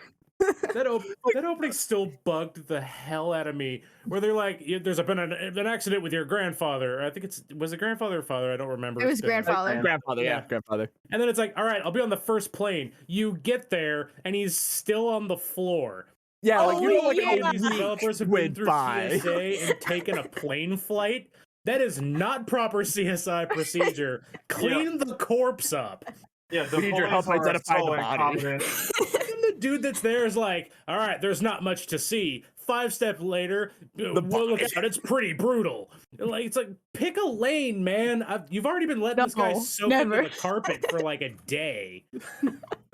That opening still bugged the hell out of me. Where they're like, "There's been an accident with your grandfather." I think was it grandfather or father? I don't remember. It was grandfather. Grandfather, Yeah. grandfather. And then it's like, all right, I'll be on the first plane. You get there, and he's still on the floor. Yeah, like you know, like Any a of these week developers have been went through by. TSA and taken a plane flight. That is not proper CSI procedure. Clean the corpse up. Yeah, the We need your help police are identifying so the body. incompetent. And the dude that's there is like, all right, there's not much to see. 5 steps later, well, look out, it's pretty brutal. Like, it's like, pick a lane, man. You've already been letting this guy No, soak into never. the carpet for like a day.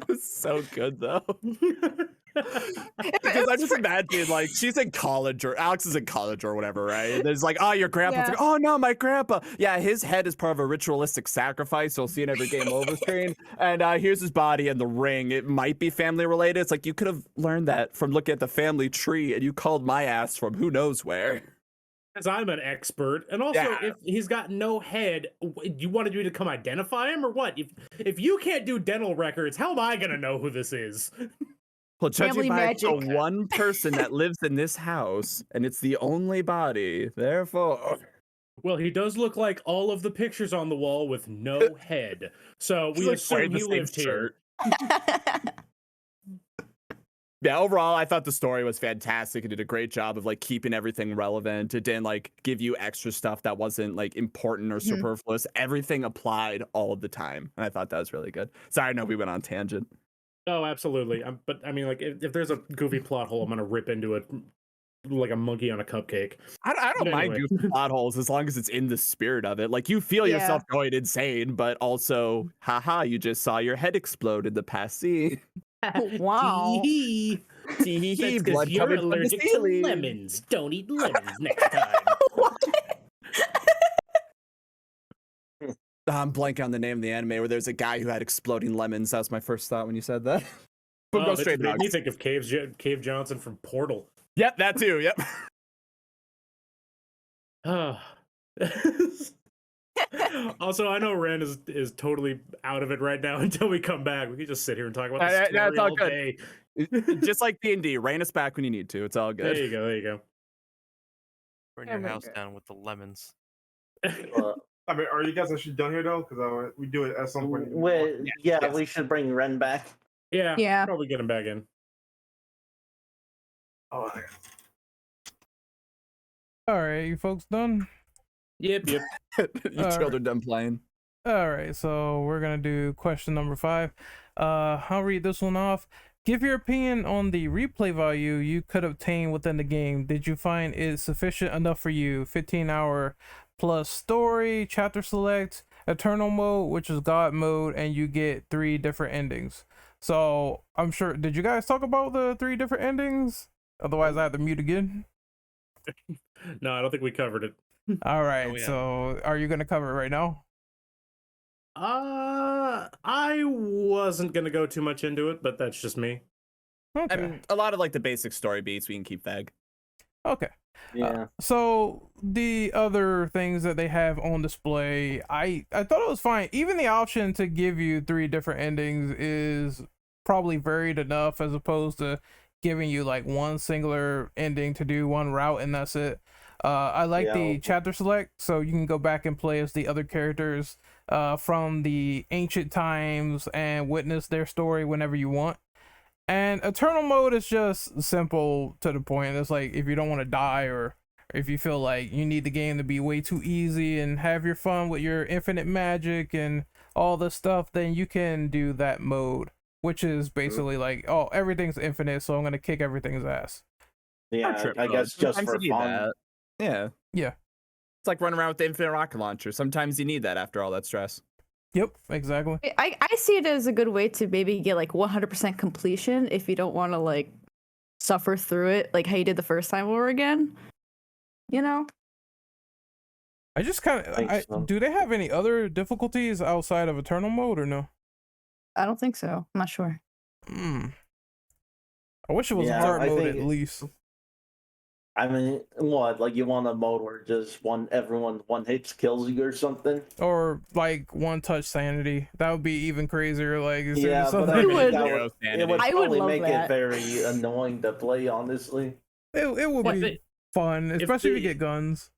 It's so good though. Because I just imagine like she's in college or Alex is in college or whatever, right? And there's like, oh, your grandpa. It's Yeah. like, oh no, my grandpa. Yeah, his head is part of a ritualistic sacrifice. You'll see in every game over screen. And here's his body in the ring. It might be family related. It's like you could have learned that from looking at the family tree, and you called my ass from who knows where. Because I'm an expert, and also Yeah. if he's got no head, you wanted me to come identify him or what? If you can't do dental records, how am I gonna know who this is? Well, judging Family by magic. the one person that lives in this house, and it's the only body, therefore. Well, he does look like all of the pictures on the wall with no head, so we He's, like, wearing assume the he same lived here. shirt. Yeah, overall, I thought the story was fantastic. It did a great job of like keeping everything relevant. It didn't like give you extra stuff that wasn't like important or superfluous. Everything applied all of the time, and I thought that was really good. Sorry, I know we went on tangent. Oh, absolutely. But I mean, like, if there's a goofy plot hole, I'm gonna rip into it like a monkey on a cupcake. I don't But mind anyway. goofy plot holes as long as it's in the spirit of it. Like you feel Yeah. yourself going insane, but also, haha, you just saw your head explode in the past scene. Wow. Tee-hee. Tee-hee-hee, That's blood because you're coming from the allergic to ceiling. lemons. Don't eat lemons next time. I'm blanking on the name of the anime where there's a guy who had exploding lemons. That was my first thought when you said that. But Oh, go that straight just made me dogs. think of Cave Johnson from Portal. Yep, that too. Yep. Also, I know Ren is totally out of it right now until we come back. We can just sit here and talk about the Yeah, story it's all all good. day. Just like D&D, rein us back when you need to. It's all good. There you go. There you go. Burn Oh your my house God. down with the lemons. I mean, are you guys actually done here though? Because we do it at some point. Yeah, we should bring Ren back. Yeah. Yeah. Probably get him back in. Oh, okay. All right, you folks done? Yep. You All children done playing. All right, so we're gonna do question number 5. I'll read this one off. Give your opinion on the replay value you could obtain within the game. Did you find it sufficient enough for you? 15-hour plus story, chapter select, eternal mode, which is God mode, and you get 3 different endings. So I'm sure. Did you guys talk about the 3 different endings? Otherwise, I have to mute again. No, I don't think we covered it. All right, yeah. so are you gonna cover it right now? I wasn't gonna go too much into it, but that's just me. Okay. And a lot of like the basic story beats we can keep vague. Okay. Yeah. So the other things that they have on display, I thought it was fine. Even the option to give you 3 different endings is probably varied enough as opposed to giving you like one singular ending to do one route and that's it. I like the Yeah. chapter select, so you can go back and play as the other characters from the ancient times and witness their story whenever you want. And eternal mode is just simple to the point. It's like if you don't want to die or if you feel like you need the game to be way too easy and have your fun with your infinite magic and all this stuff, then you can do that mode, which is basically like, oh, everything's infinite, so I'm gonna kick everything's ass. Yeah, Trip I mode. guess just Sometimes for you need fun. that. Yeah. Yeah. It's like running around with the infinite rocket launcher. Sometimes you need that after all that stress. Yep, exactly. I see it as a good way to maybe get like 100% completion if you don't want to like suffer through it like how you did the first time over again. You know? I just kind Think of so. do they have any other difficulties outside of eternal mode or no? I don't think so. I'm not sure. I wish it was Yeah, hard I mode think at least. I mean, what? Like you want a mode where just everyone one hits kills you or something? Or like one touch sanity. That would be even crazier. Like, is there Yeah, but I something- think Zero it would I would probably love make that. it very annoying to play, honestly. it would What be they- fun, especially if you they- get guns.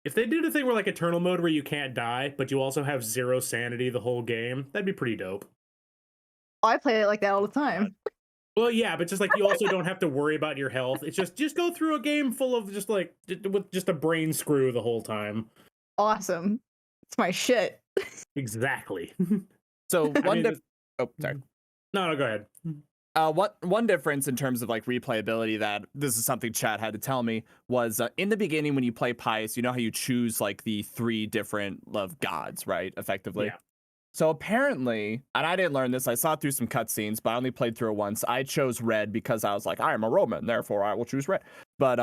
If they do the thing where like eternal mode where you can't die, but you also have 0 sanity the whole game, that'd be pretty dope. I play it like that all the time. Well, yeah, but just like you also don't have to worry about your health. It's just go through a game full of just like with just a brain screw the whole time. Awesome. It's my shit. Exactly. So one mean, oh, sorry. No, go ahead. One difference in terms of like replayability that this is something chat had to tell me was in the beginning when you play Pious, you know how you choose like the 3 different love gods, right? Effectively. Yeah. So apparently, and I didn't learn this, I saw through some cutscenes, but I only played through it once. I chose red because I was like, I am a Roman, therefore I will choose red. But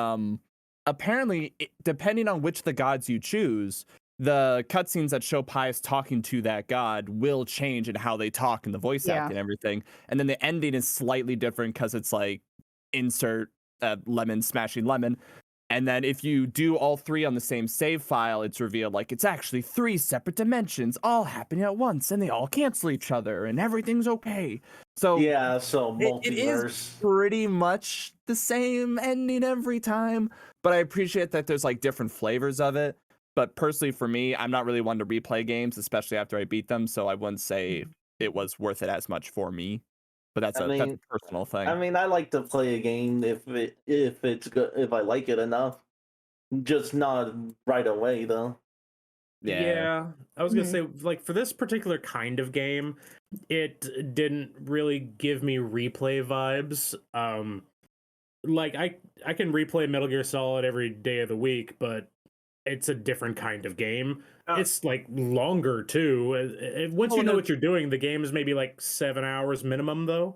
apparently, depending on which the gods you choose, the cutscenes that show Pious talking to that god will change in how they talk and the voice Yeah. acting and everything. And then the ending is slightly different because it's like insert lemon smashing lemon. And then if you do all 3 on the same save file, it's revealed like it's actually 3 separate dimensions all happening at once and they all cancel each other and everything's okay. So Yeah, so it is multiverse. pretty much the same ending every time, but I appreciate that there's like different flavors of it. But personally for me, I'm not really one to replay games, especially after I beat them, so I wouldn't say it was worth it as much for me. But that's I a mean, personal thing. I mean, I like to play a game if it's good, if I like it enough. Just not right away though. Yeah, I was gonna say, like, for this particular kind of game, it didn't really give me replay vibes. Like I can replay Metal Gear Solid every day of the week, but it's a different kind of game. It's like longer too. Once you know what you're doing, the game is maybe like 7 hours minimum though.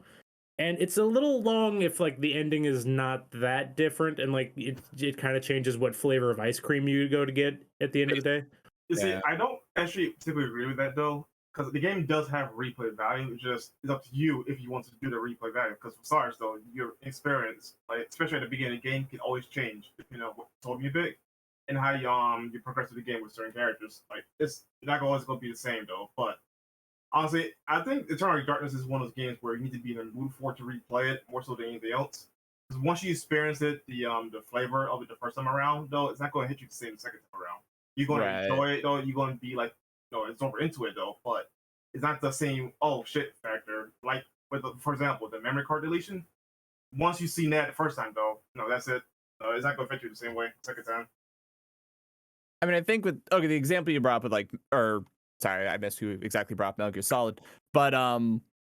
And it's a little long if like the ending is not that different and like it kind of changes what flavor of ice cream you go to get at the end of the day. You see, Yeah. I don't actually typically agree with that though, because the game does have replay value. It's up to you if you want to do the replay value. Because for SARS though, your experience, like especially at the beginning of the game, can always change depending on what told you pick and how you progress through the game with certain characters. Like it's not always going to be the same though. But honestly, I think Eternal Darkness is one of those games where you need to be in the mood for it to replay it more so than anything else. Because once you experience it, the flavor of it the first time around, though, it's not going to hit you the same the second time around. You're going to enjoy it, though. You're going to be like, absorb into it, though. But it's not the same oh shit factor. Like with, for example, the memory card deletion. Once you've seen that the first time, though, that's it. It's not going to affect you the same way second time. I mean, I think with the example you brought up with sorry, I missed who exactly brought up Metal Gear Solid, but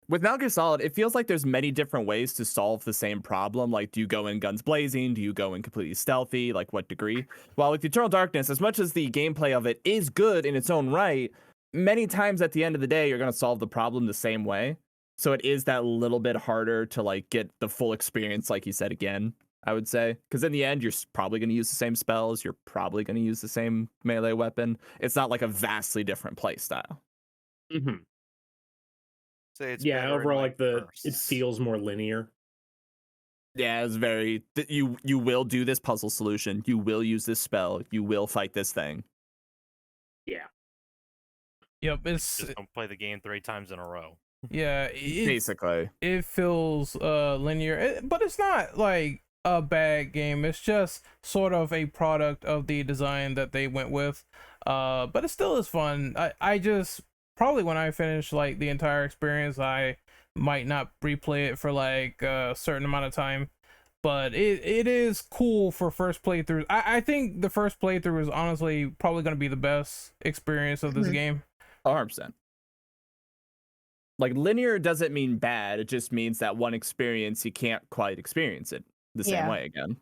with Metal Gear Solid, it feels like there's many different ways to solve the same problem. Like, do you go in guns blazing? Do you go in completely stealthy? Like, what degree? While with Eternal Darkness, as much as the gameplay of it is good in its own right, many times at the end of the day, you're going to solve the problem the same way. So it is that little bit harder to like get the full experience, like you said again, I would say. Because in the end, you're probably going to use the same spells. You're probably going to use the same melee weapon. It's not like a vastly different play style. Mm-hmm. Say it's Yeah, better in, overall, like, it bursts. feels more linear. Yeah, it's very you will do this puzzle solution. You will use this spell. You will fight this thing. Yeah. Yep, it's Just don't play the game 3 times in a row. yeah, Basically. it feels linear, but it's not like a bad game. It's just sort of a product of the design that they went with. But it still is fun. I just probably when I finish like the entire experience, I might not replay it for like a certain amount of time. But it is cool for first playthroughs. I think the first playthrough is honestly probably going to be the best experience of this game. 100%. Like, linear doesn't mean bad. It just means that one experience, you can't quite experience it the same way again.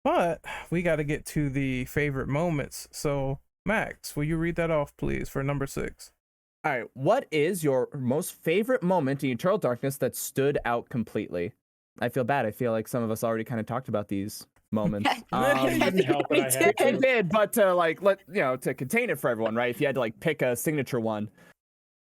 But we got to get to the favorite moments. So, Max, will you read that off, please, for number 6? All right. What is your most favorite moment in Eternal Darkness that stood out completely? I feel bad. I feel like some of us already kind of talked about these moments. Couldn't help it, I had It to. did, but to like to contain it for everyone, right? If you had to like pick a signature one,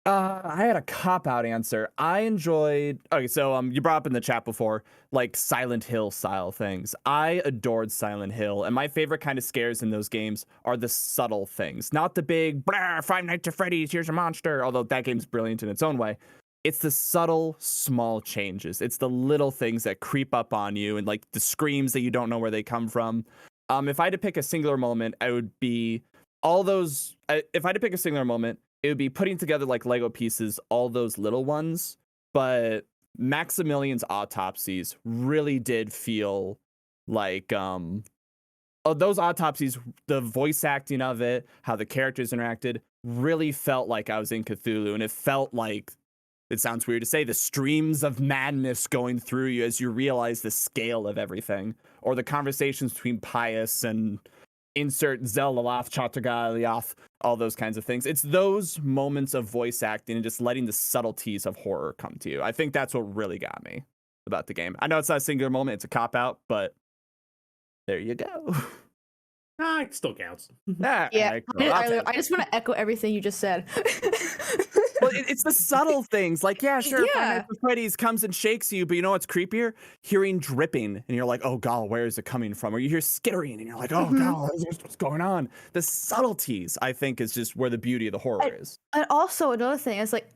I had a cop-out answer. I enjoyed. Okay, so you brought up in the chat before, like Silent Hill style things. I adored Silent Hill, and my favorite kind of scares in those games are the subtle things, not the big Five Nights at Freddy's, here's a monster. Although that game's brilliant in its own way. It's the subtle, small changes. It's the little things that creep up on you, and like the screams that you don't know where they come from. If I had to pick a singular moment, I would be all those. If I had to pick a singular moment, it would be putting together like Lego pieces, all those little ones. But Maximilian's autopsies really did feel like those autopsies, the voice acting of it, how the characters interacted, really felt like I was in Cthulhu, and it felt like, it sounds weird to say, the streams of madness going through you as you realize the scale of everything, or the conversations between Pius and insert Zelaloth, Chattagalioth, all those kinds of things. It's those moments of voice acting and just letting the subtleties of horror come to you. I think that's what really got me about the game. I know it's not a singular moment, it's a cop-out, but there you go. It still counts. Yeah, I just want to echo everything you just said. Well, it's the subtle things. Like, yeah, sure, Yeah. Five Nights at Freddy's comes and shakes you, but you know what's creepier? Hearing dripping, and you're like, oh, God, where is it coming from? Or you hear skittering, and you're like, oh, God, what's going on? The subtleties, I think, is just where the beauty of the horror is. And also another thing is like,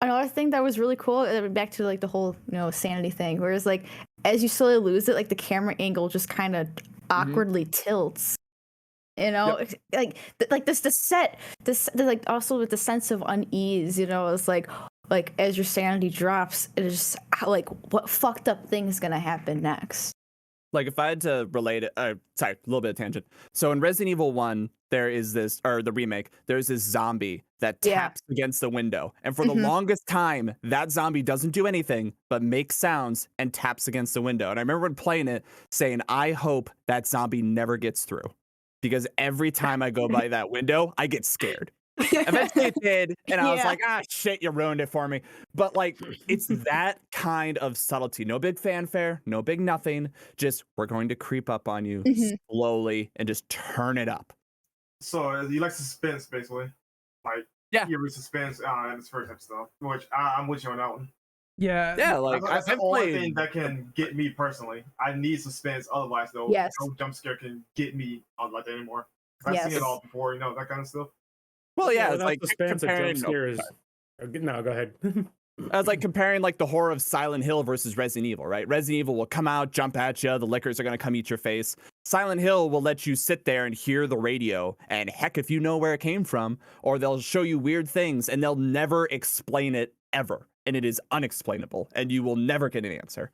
another thing that was really cool, back to like the whole, sanity thing, whereas like as you slowly lose it, like the camera angle just kind of awkwardly tilts. Like this, the set, like also with the sense of unease, it's like as your sanity drops, it is just like what fucked up thing is gonna happen next. Like if I had to relate it, sorry, a little bit of tangent. So in Resident Evil 1, there is this, or the remake, there's this zombie that taps against the window. And for the longest time, that zombie doesn't do anything but make sounds and taps against the window. And I remember when playing it saying, I hope that zombie never gets through. Because every time I go by that window, I get scared. Eventually it did, and I was like, shit, you ruined it for me. But like, it's that kind of subtlety. No big fanfare, no big nothing. Just, we're going to creep up on you slowly and just turn it up. So you like suspense, basically. Like, eerie suspense and this first type of stuff. Which I'm with you on that one. Yeah, like that's the only thing that can get me personally. I need suspense, otherwise though, no jump scare can get me like that anymore. I've seen it all before, that kind of stuff. Well, yeah, it's like like suspense and comparing. jump scares. No, go ahead. I was like comparing like the horror of Silent Hill versus Resident Evil, right? Resident Evil will come out, jump at you, the lickers are gonna come eat your face. Silent Hill will let you sit there and hear the radio, and heck, if you know where it came from, or they'll show you weird things, and they'll never explain it ever, and it is unexplainable, and you will never get an answer.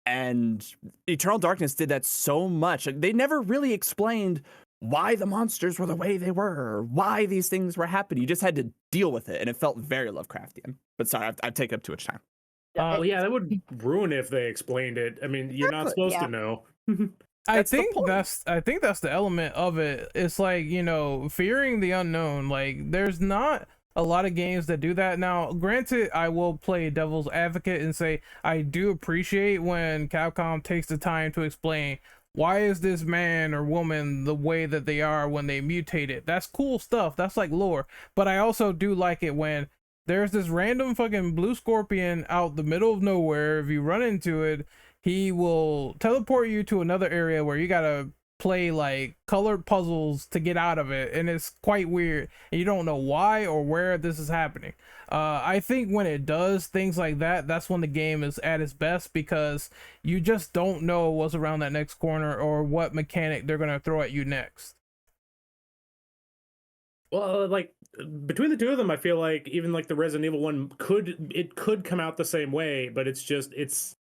And Eternal Darkness did that so much. They never really explained why the monsters were the way they were, or why these things were happening. You just had to deal with it, and it felt very Lovecraftian. But sorry, I've taken up too much time. That would ruin it if they explained it. I mean, you're not supposed to know. I think that's the element of it. It's like, fearing the unknown. Like, there's not a lot of games that do that. Now, granted, I will play devil's advocate and say I do appreciate when Capcom takes the time to explain why is this man or woman the way that they are when they mutate it. That's cool stuff. That's like lore. But I also do like it when there's this random fucking blue scorpion out the middle of nowhere. If you run into it, he will teleport you to another area where you gotta play like colored puzzles to get out of it, and it's quite weird, and you don't know why or where this is happening. I think when it does things like that, that's when the game is at its best, because you just don't know what's around that next corner or what mechanic they're gonna throw at you next. Well, like between the two of them, I feel like even like the Resident Evil one could come out the same way, but it's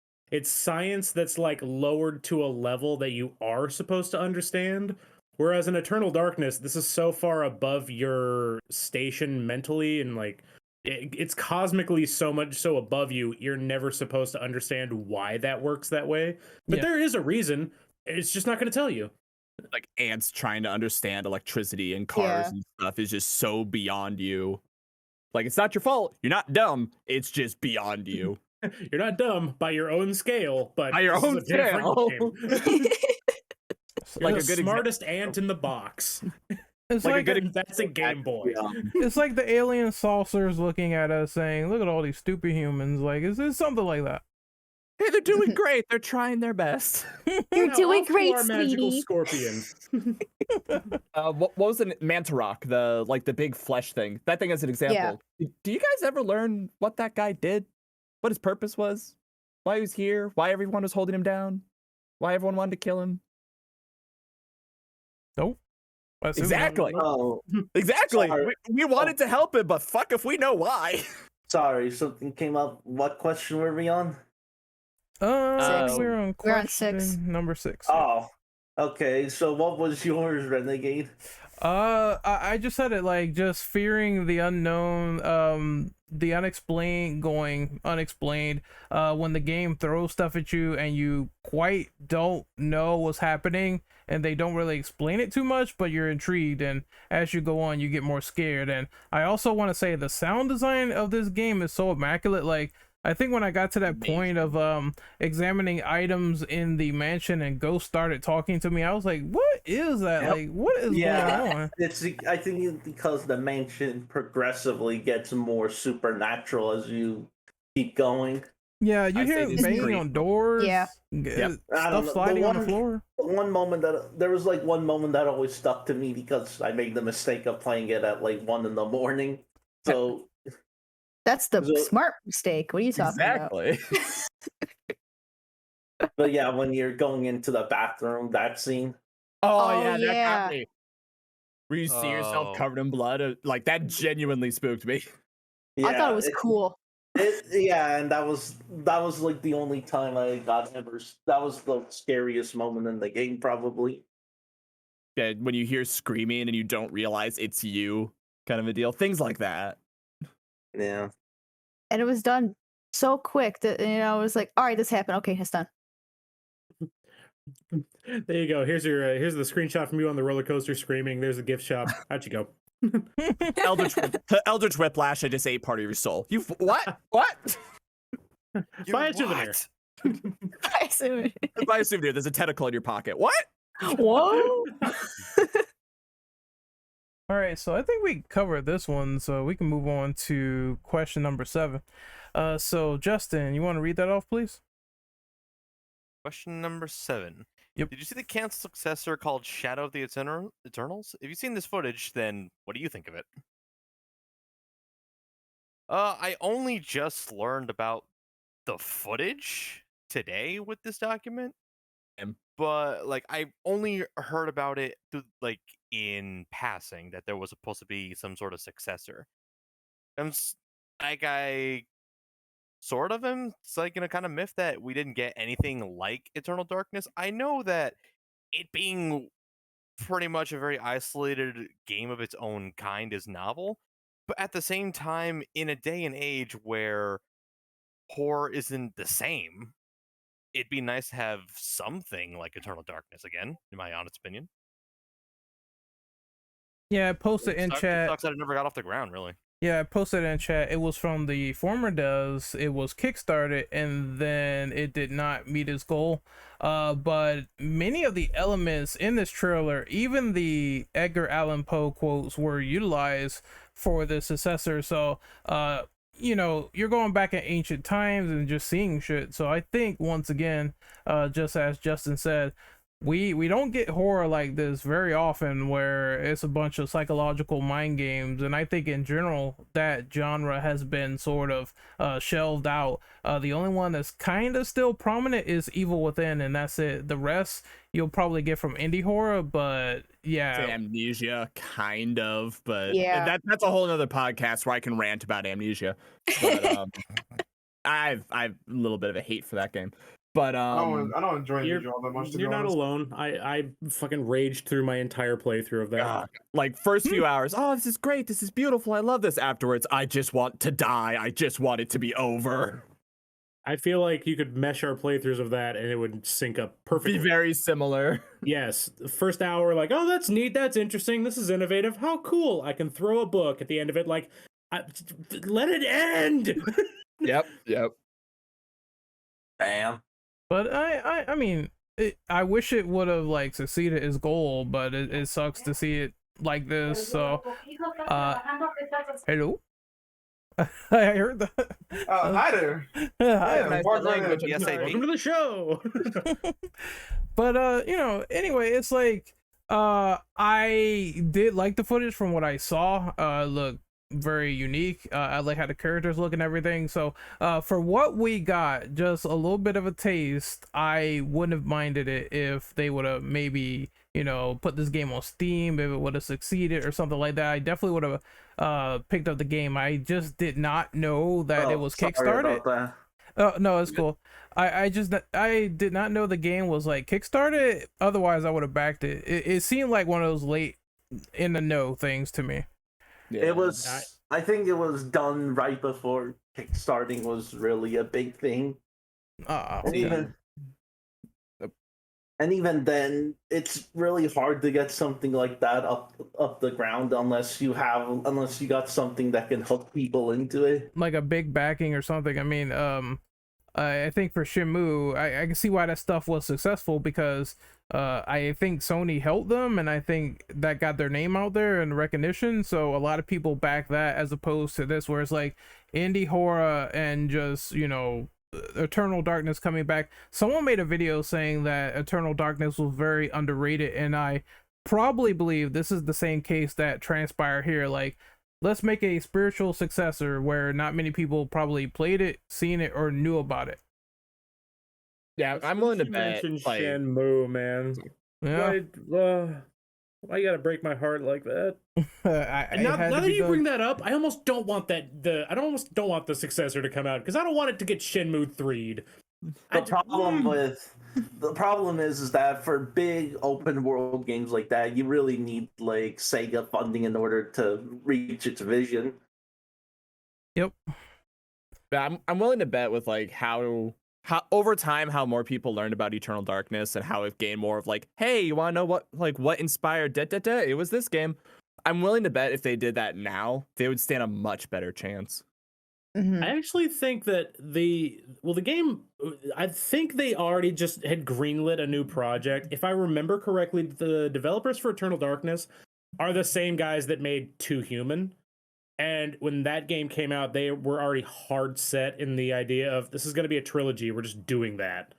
science that's like lowered to a level that you are supposed to understand. Whereas in Eternal Darkness, this is so far above your station mentally, and like it's cosmically so above you, you're never supposed to understand why that works that way. But there is a reason. It's just not going to tell you. Like ants trying to understand electricity and cars and stuff is just so beyond you. Like, it's not your fault. You're not dumb. It's just beyond you. You're not dumb by your own scale, but by your own scale. You're like the smartest ant in the box. It's Like a like good That's a Game Boy. it's like the alien saucers looking at us saying, "Look at all these stupid humans." Like, is this something like that? Hey, they're doing great. They're trying their best. You're Now, doing off to great, our magical sweetie. scorpions. What was the Mantarock? The big flesh thing. That thing as an example. Do you guys ever learn what that guy did? What his purpose was? Why he was here? Why everyone was holding him down? Why everyone wanted to kill him? Nope. Exactly. Oh, Exactly. Sorry. We wanted to help him, but fuck if we know why. sorry, something came up. What question were we on? Six. We're on We're on question 6. number 6. Oh, okay. So what was yours, Renegade? I just said it, like, just fearing the unknown, the unexplained going unexplained, when the game throws stuff at you and you quite don't know what's happening and they don't really explain it too much, but you're intrigued, and as you go on you get more scared. And I also want to say the sound design of this game is so immaculate. Like, I think when I got to that point of examining items in the mansion and Ghost started talking to me, I was like, what is that? Yep. Like, what is going on? I think it's because the mansion progressively gets more supernatural as you keep going. Yeah, you I'd say hear this banging creep. on doors. Yeah. I don't Stuff know, sliding on the floor. One moment that there was like one moment that always stuck to me because I made the mistake of playing it at like 1 a.m. So That's the So- smart mistake. What are you talking Exactly. but yeah, when you're going into the bathroom, that scene. Oh, Oh, yeah, that yeah. got me. Where you see yourself Oh. covered in blood, like that genuinely spooked me. Yeah, about? I thought it was cool. Yeah, and that was like the only time I got ever. That was the scariest moment in the game, probably. Yeah, when you hear screaming and you don't realize it's you, kind of a deal. Things like that. Yeah. And it was done so quick that, I was like, all right, this happened. Okay, it's done. There you go. Here's the screenshot from you on the roller coaster screaming. There's the gift shop. How'd you go? Eldritch Whiplash, I just ate part of your soul. You what? What? Buy a souvenir. I assume. Buy a souvenir. There's a tentacle in your pocket. What? Whoa. All right, so I think we covered this one, so we can move on to question number 7. So Justin, you want to read that off, please? Question number 7. Yep. Did you see the canceled successor called Shadow of the Eternals? If you've seen this footage, then what do you think of it? I only just learned about the footage today with this document, but like I only heard about it through, like, in passing, that there was supposed to be some sort of successor. I sort of am like in a kind of myth that we didn't get anything like Eternal Darkness. I know that it being pretty much a very isolated game of its own kind is novel, but at the same time, in a day and age where horror isn't the same, it'd be nice to have something like Eternal Darkness again, in my honest opinion. Yeah, I posted in It chat. sucks that it never got off the ground, really. Yeah, I posted in chat. It was from the former devs. It was kickstarted, and then it did not meet its goal. But many of the elements in this trailer, even the Edgar Allan Poe quotes, were utilized for the successor. So, you're going back in ancient times and just seeing shit. So I think, once again, just as Justin said, we don't get horror like this very often, where it's a bunch of psychological mind games, and I think in general that genre has been sort of shelved out. The only one that's kind of still prominent is Evil Within, and that's it. The rest you'll probably get from indie horror, but yeah. Say Amnesia, kind of, but Yeah. that's a whole other podcast where I can rant about Amnesia. But I've a little bit of a hate for that game. But I don't enjoy Amnesia all that much. To You're be not honest. alone. I fucking raged through my entire playthrough of that. like first few hours, oh, this is great, this is beautiful, I love this. Afterwards, I just want to die. I just want it to be over. I feel like you could mesh our playthroughs of that and it would sync up perfectly. Be very similar. Yes. The first hour, like, oh, that's neat, that's interesting, this is innovative, how cool. I can throw a book at the end of it, like, let it end. Yep. Damn. But I mean, I wish it would have like succeeded its goal, but it sucks to see it like this. So, hello. I heard that. Hi there. Hi. Yeah, nice Bart language. Burnett. Yes, I Welcome to the show. But anyway, it's like I did like the footage from what I saw. Look very unique. I like how the characters look and everything. So for what we got, just a little bit of a taste, I wouldn't have minded it if they would have maybe, put this game on Steam, if it would have succeeded or something like that. I definitely would have picked up the game. I just did not know that it was sorry kickstarted. about that. Oh no, it's cool. I did not know the game was like kickstarted. Otherwise, I would have backed it. It seemed like one of those late in the know things to me. Yeah. It was. I think it was done right before kickstarting was really a big thing, and even then, it's really hard to get something like that up the ground unless you got something that can hook people into it. Like a big backing or something. I mean, I think for Shenmue, I can see why that stuff was successful because I think Sony helped them, and I think that got their name out there and recognition. So a lot of people back that as opposed to this, where it's like indie horror and just Eternal Darkness coming back. Someone made a video saying that Eternal Darkness was very underrated, and I probably believe this is the same case that transpired here. Like, let's make a spiritual successor where not many people probably played it, seen it, or knew about it. Yeah, I'm willing to You bet. mentioned Like, Shenmue, man. Yeah. Why you gotta break my heart like that? And Now that you bring that up, I almost don't want the successor to come out because I don't want it to get Shenmue 3'd. The problem is that for big open world games like that, you really need like Sega funding in order to reach its vision. Yep. I'm willing to bet with like how over time how more people learned about Eternal Darkness and how it gained more of like, hey, you want to know what inspired it was this game. I'm willing to bet if they did that now, they would stand a much better chance. Mhm. I actually think that the game, I think they already just had greenlit a new project. If I remember correctly, the developers for Eternal Darkness are the same guys that made 2 Human. And when that game came out, they were already hard set in the idea of this is going to be a trilogy. We're just doing that.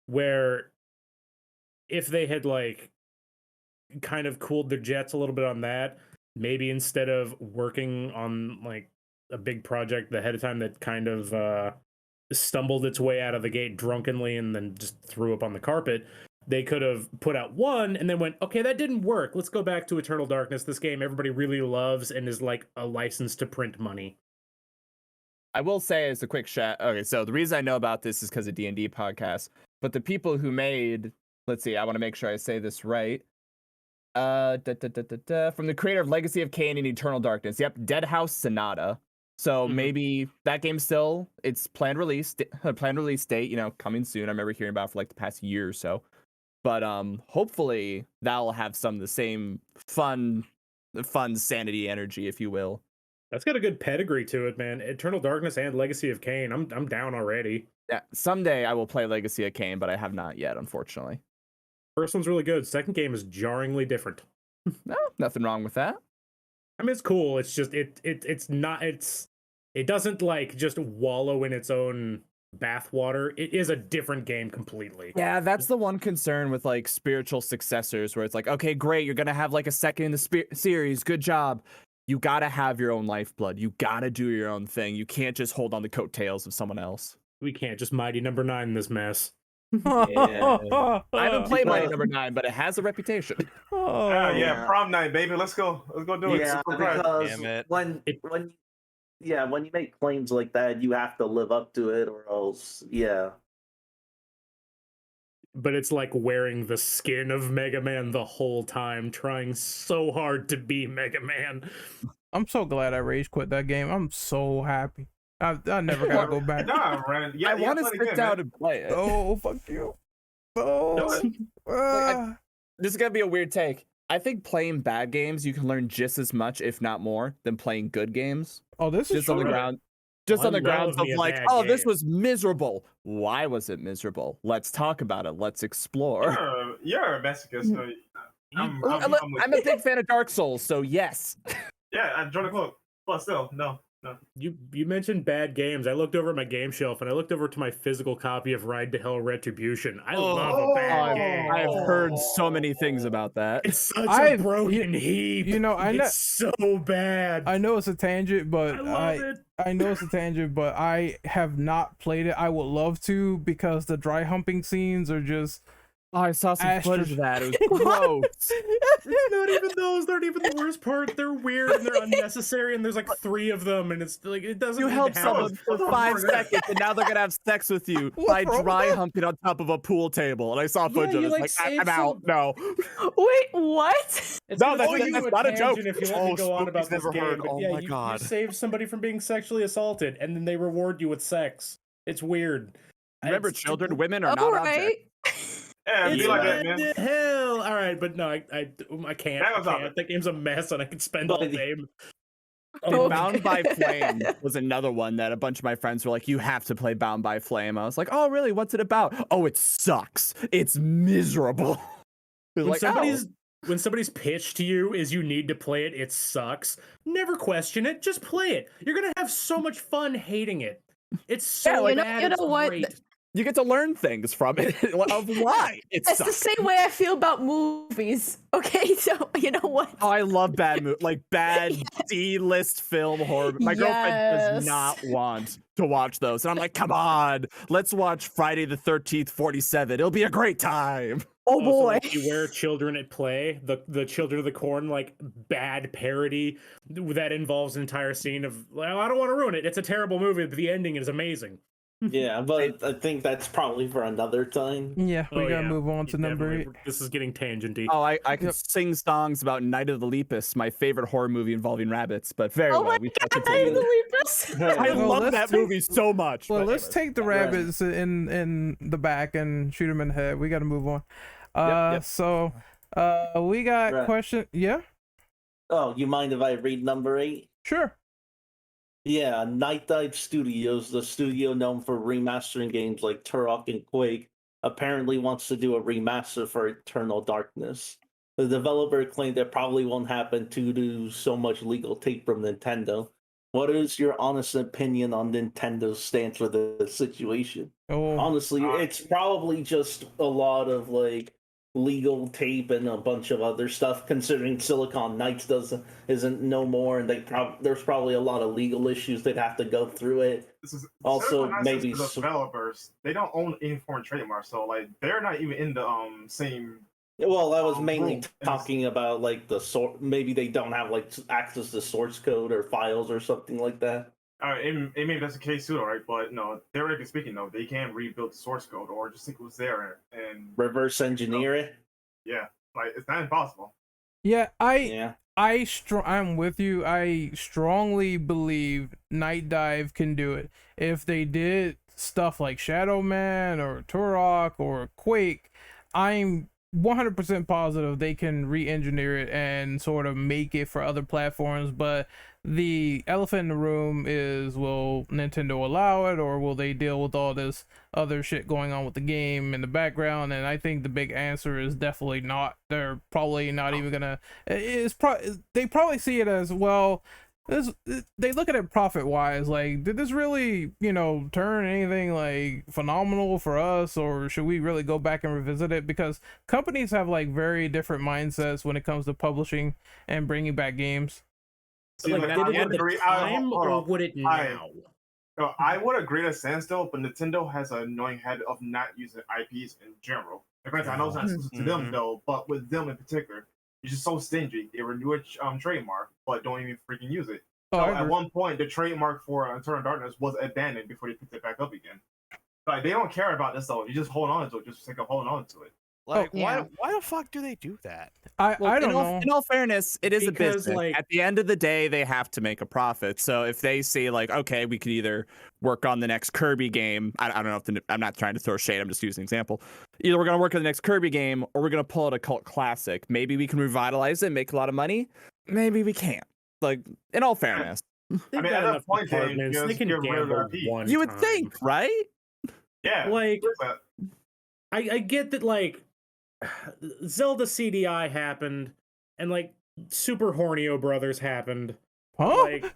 Where if they had like kind of cooled their jets a little bit on that, maybe instead of working on like a big project ahead of time that kind of stumbled its way out of the gate drunkenly and then just threw up on the carpet, they could have put out one and then went, okay, that didn't work. Let's go back to Eternal Darkness. This game everybody really loves and is like a license to print money. I will say as a quick chat. Okay, so the reason I know about this is because of D&D podcast. But the people who made, let's see, I want to make sure I say this right. From the creator of Legacy of Kain and Eternal Darkness. Yep, Dead House Sonata. So maybe that game's still its planned release date, coming soon. I remember hearing about it for like the past year or so. But hopefully that'll have some of the same fun Sanity energy, if you will. That's got a good pedigree to it, man. Eternal Darkness and Legacy of Kain. I'm down already. Yeah, someday I will play Legacy of Kain, but I have not yet, unfortunately. First one's really good. Second game is jarringly different. No, nothing wrong with that. I mean, it's cool. It's just it doesn't like just wallow in its own bathwater. It is a different game completely. Yeah, that's the one concern with like spiritual successors, where it's like, okay, great, you're gonna have like a second in the series. Good job. You gotta have your own lifeblood. You gotta do your own thing. You can't just hold on the coattails of someone else. We can't just Mighty Number 9 in this mess. Yeah. I haven't played Mighty Number 9, but it has a reputation. Yeah, prom night, baby. Let's go do it. Yeah, because Damn it. when you make claims like that, you have to live up to it, or else, yeah. But it's like wearing the skin of Mega Man the whole time, trying so hard to be Mega Man. I'm so glad I rage quit that game. I'm so happy. I never gotta go back. Nah, Ren. Yeah, I want to sit down and play it. Oh, fuck you. Oh. This is gonna be a weird take. I think playing bad games, you can learn just as much, if not more, than playing good games. Oh, this is Just on the true. ground. Just on the grounds of me a like, bad oh, this game. was miserable. Why was it miserable? Let's talk about it. Let's explore. You're a masochist. So I'm with I'm a big fan of Dark Souls, so yes. Yeah, I joined the club. But still, no. You mentioned bad games. I looked over at my game shelf and I looked over to my physical copy of Ride to Hell Retribution. I love a bad game. I've heard so many things about that. It's such a broken heap. You know, it's so bad. I know it's a tangent, but I love it. I know it's a tangent, but I have not played it. I would love to because the dry humping scenes are just. Oh, I saw some footage of that. It was gross. It's not even those. They're not even the worst part. They're weird and they're unnecessary, and there's like 3 of them, and it's like it doesn't. You need help to happen. someone for 5 seconds, and now they're gonna have sex with you by dry humping on top of a pool table. And I saw footage of it. Like, I'm out. No. Wait, what? It's No, gonna that's take you not a joke. tangent If you let me go on about this never game, heard. but Oh yeah, my you God. save somebody from being sexually assaulted, and then they reward you with sex. It's weird. Remember, It's- children, women are All not right. objects. Yeah, It's be like that, what man. the hell. All right, but no, I can't. That was I can't. That game's a mess, and I could spend all But- day. Oh, Bound by Flame was another one that a bunch of my friends were like, you have to play Bound by Flame. I was like, oh, really? What's it about? Oh, it sucks. It's miserable. It was When like, somebody's when somebody's pitch to you is you need to play it, it sucks. Never question it. Just play it. You're gonna have so much fun hating it. It's so like, bad. you know it's what? great. you get to learn things from it of why it It's sucks. the same way I feel about movies. Okay, so you know what? Oh, I love bad D-list film horror. My girlfriend does Yes. not want to watch those. And I'm like, come on, let's watch Friday the 13th, 47. It'll be a great time. Oh Also, boy. like, Beware Children at Play, the Children of the Corn, like bad parody that involves an entire scene of. Well, I don't want to ruin it. It's a terrible movie, but the ending is amazing. Yeah, but I think that's probably for another time. Yeah, we Oh, gotta yeah. move on to number Definitely. 8. This is getting tangenty. Oh, I can Yep. sing songs about Night of the Lepus, my favorite horror movie involving rabbits, but very Oh well. my We shall god, continue. I believe this. I Well, love let's that take- movie so much. Well, but let's anyways. take the rabbits in the back and shoot them in the head. We gotta move on. Yep. So we got Right. question. Yeah, Oh, you mind if I read number 8? sure. Yeah, Night Dive Studios, the studio known for remastering games like Turok and Quake, apparently wants to do a remaster for Eternal Darkness. The developer claimed it probably won't happen due to so much legal tape from Nintendo. What is your honest opinion on Nintendo's stance with the situation? Oh, Honestly, it's probably just a lot of like legal tape and a bunch of other stuff. Considering Silicon Knights isn't no more, and there's probably a lot of legal issues they'd have to go through it. This is Also, Silicon Knights maybe is the s- developers. They don't own any foreign trademarks, so like they're not even in the same. Well, I was mainly room. talking about like the maybe they don't have like access to source code or files or something like that. Maybe that's the case too, right? But no, theoretically speaking, though, they can rebuild the source code or just think it was there and Reverse engineer it. yeah, like it's not impossible. yeah. Yeah. I'm with you. I strongly believe Night Dive can do it. If they did stuff like Shadow Man or Turok or Quake, I'm 100% positive they can re-engineer it and sort of make it for other platforms. But the elephant in the room is, will Nintendo allow it, or will they deal with all this other shit going on with the game in the background? And I think the big answer is definitely not. They're probably not even gonna. They probably see it as, well, they look at it profit wise, like, did this really, turn anything like phenomenal for us, or should we really go back and revisit it? Because companies have like very different mindsets when it comes to publishing and bringing back games. See, Like, like, did I it at would the agree. time, or would it now? No, I would agree to a standstill, but Nintendo has an annoying habit of not using IPs in general. And granted, I know it's not exclusive to them though, but with them in particular, you're just so stingy. They renew a trademark, but don't even freaking use it. Oh, So I at agree. one point, the trademark for Eternal Darkness was abandoned before they picked it back up again. Like, they don't care about this though. You just hold on to it, just for the sake of holding on to it. Like, yeah. why the fuck do they do that? I don't in all, know. In all fairness, it is a Because, business. like- At the end of the day, they have to make a profit. So if they say like, okay, we could either work on the next Kirby game. I don't know if I'm not trying to throw shade. I'm just using an example. Either we're gonna work on the next Kirby game, or we're gonna pull out a cult classic. Maybe we can revitalize it, and make a lot of money. Maybe we can't. Like, in all fairness, They've I mean, got at that enough point, then, departments. just They can get rid of gamble IP. one you would time. think, right? Yeah, Like, but I get that, like, Zelda CDI happened, and like Super Hornio Brothers happened. Huh? Like,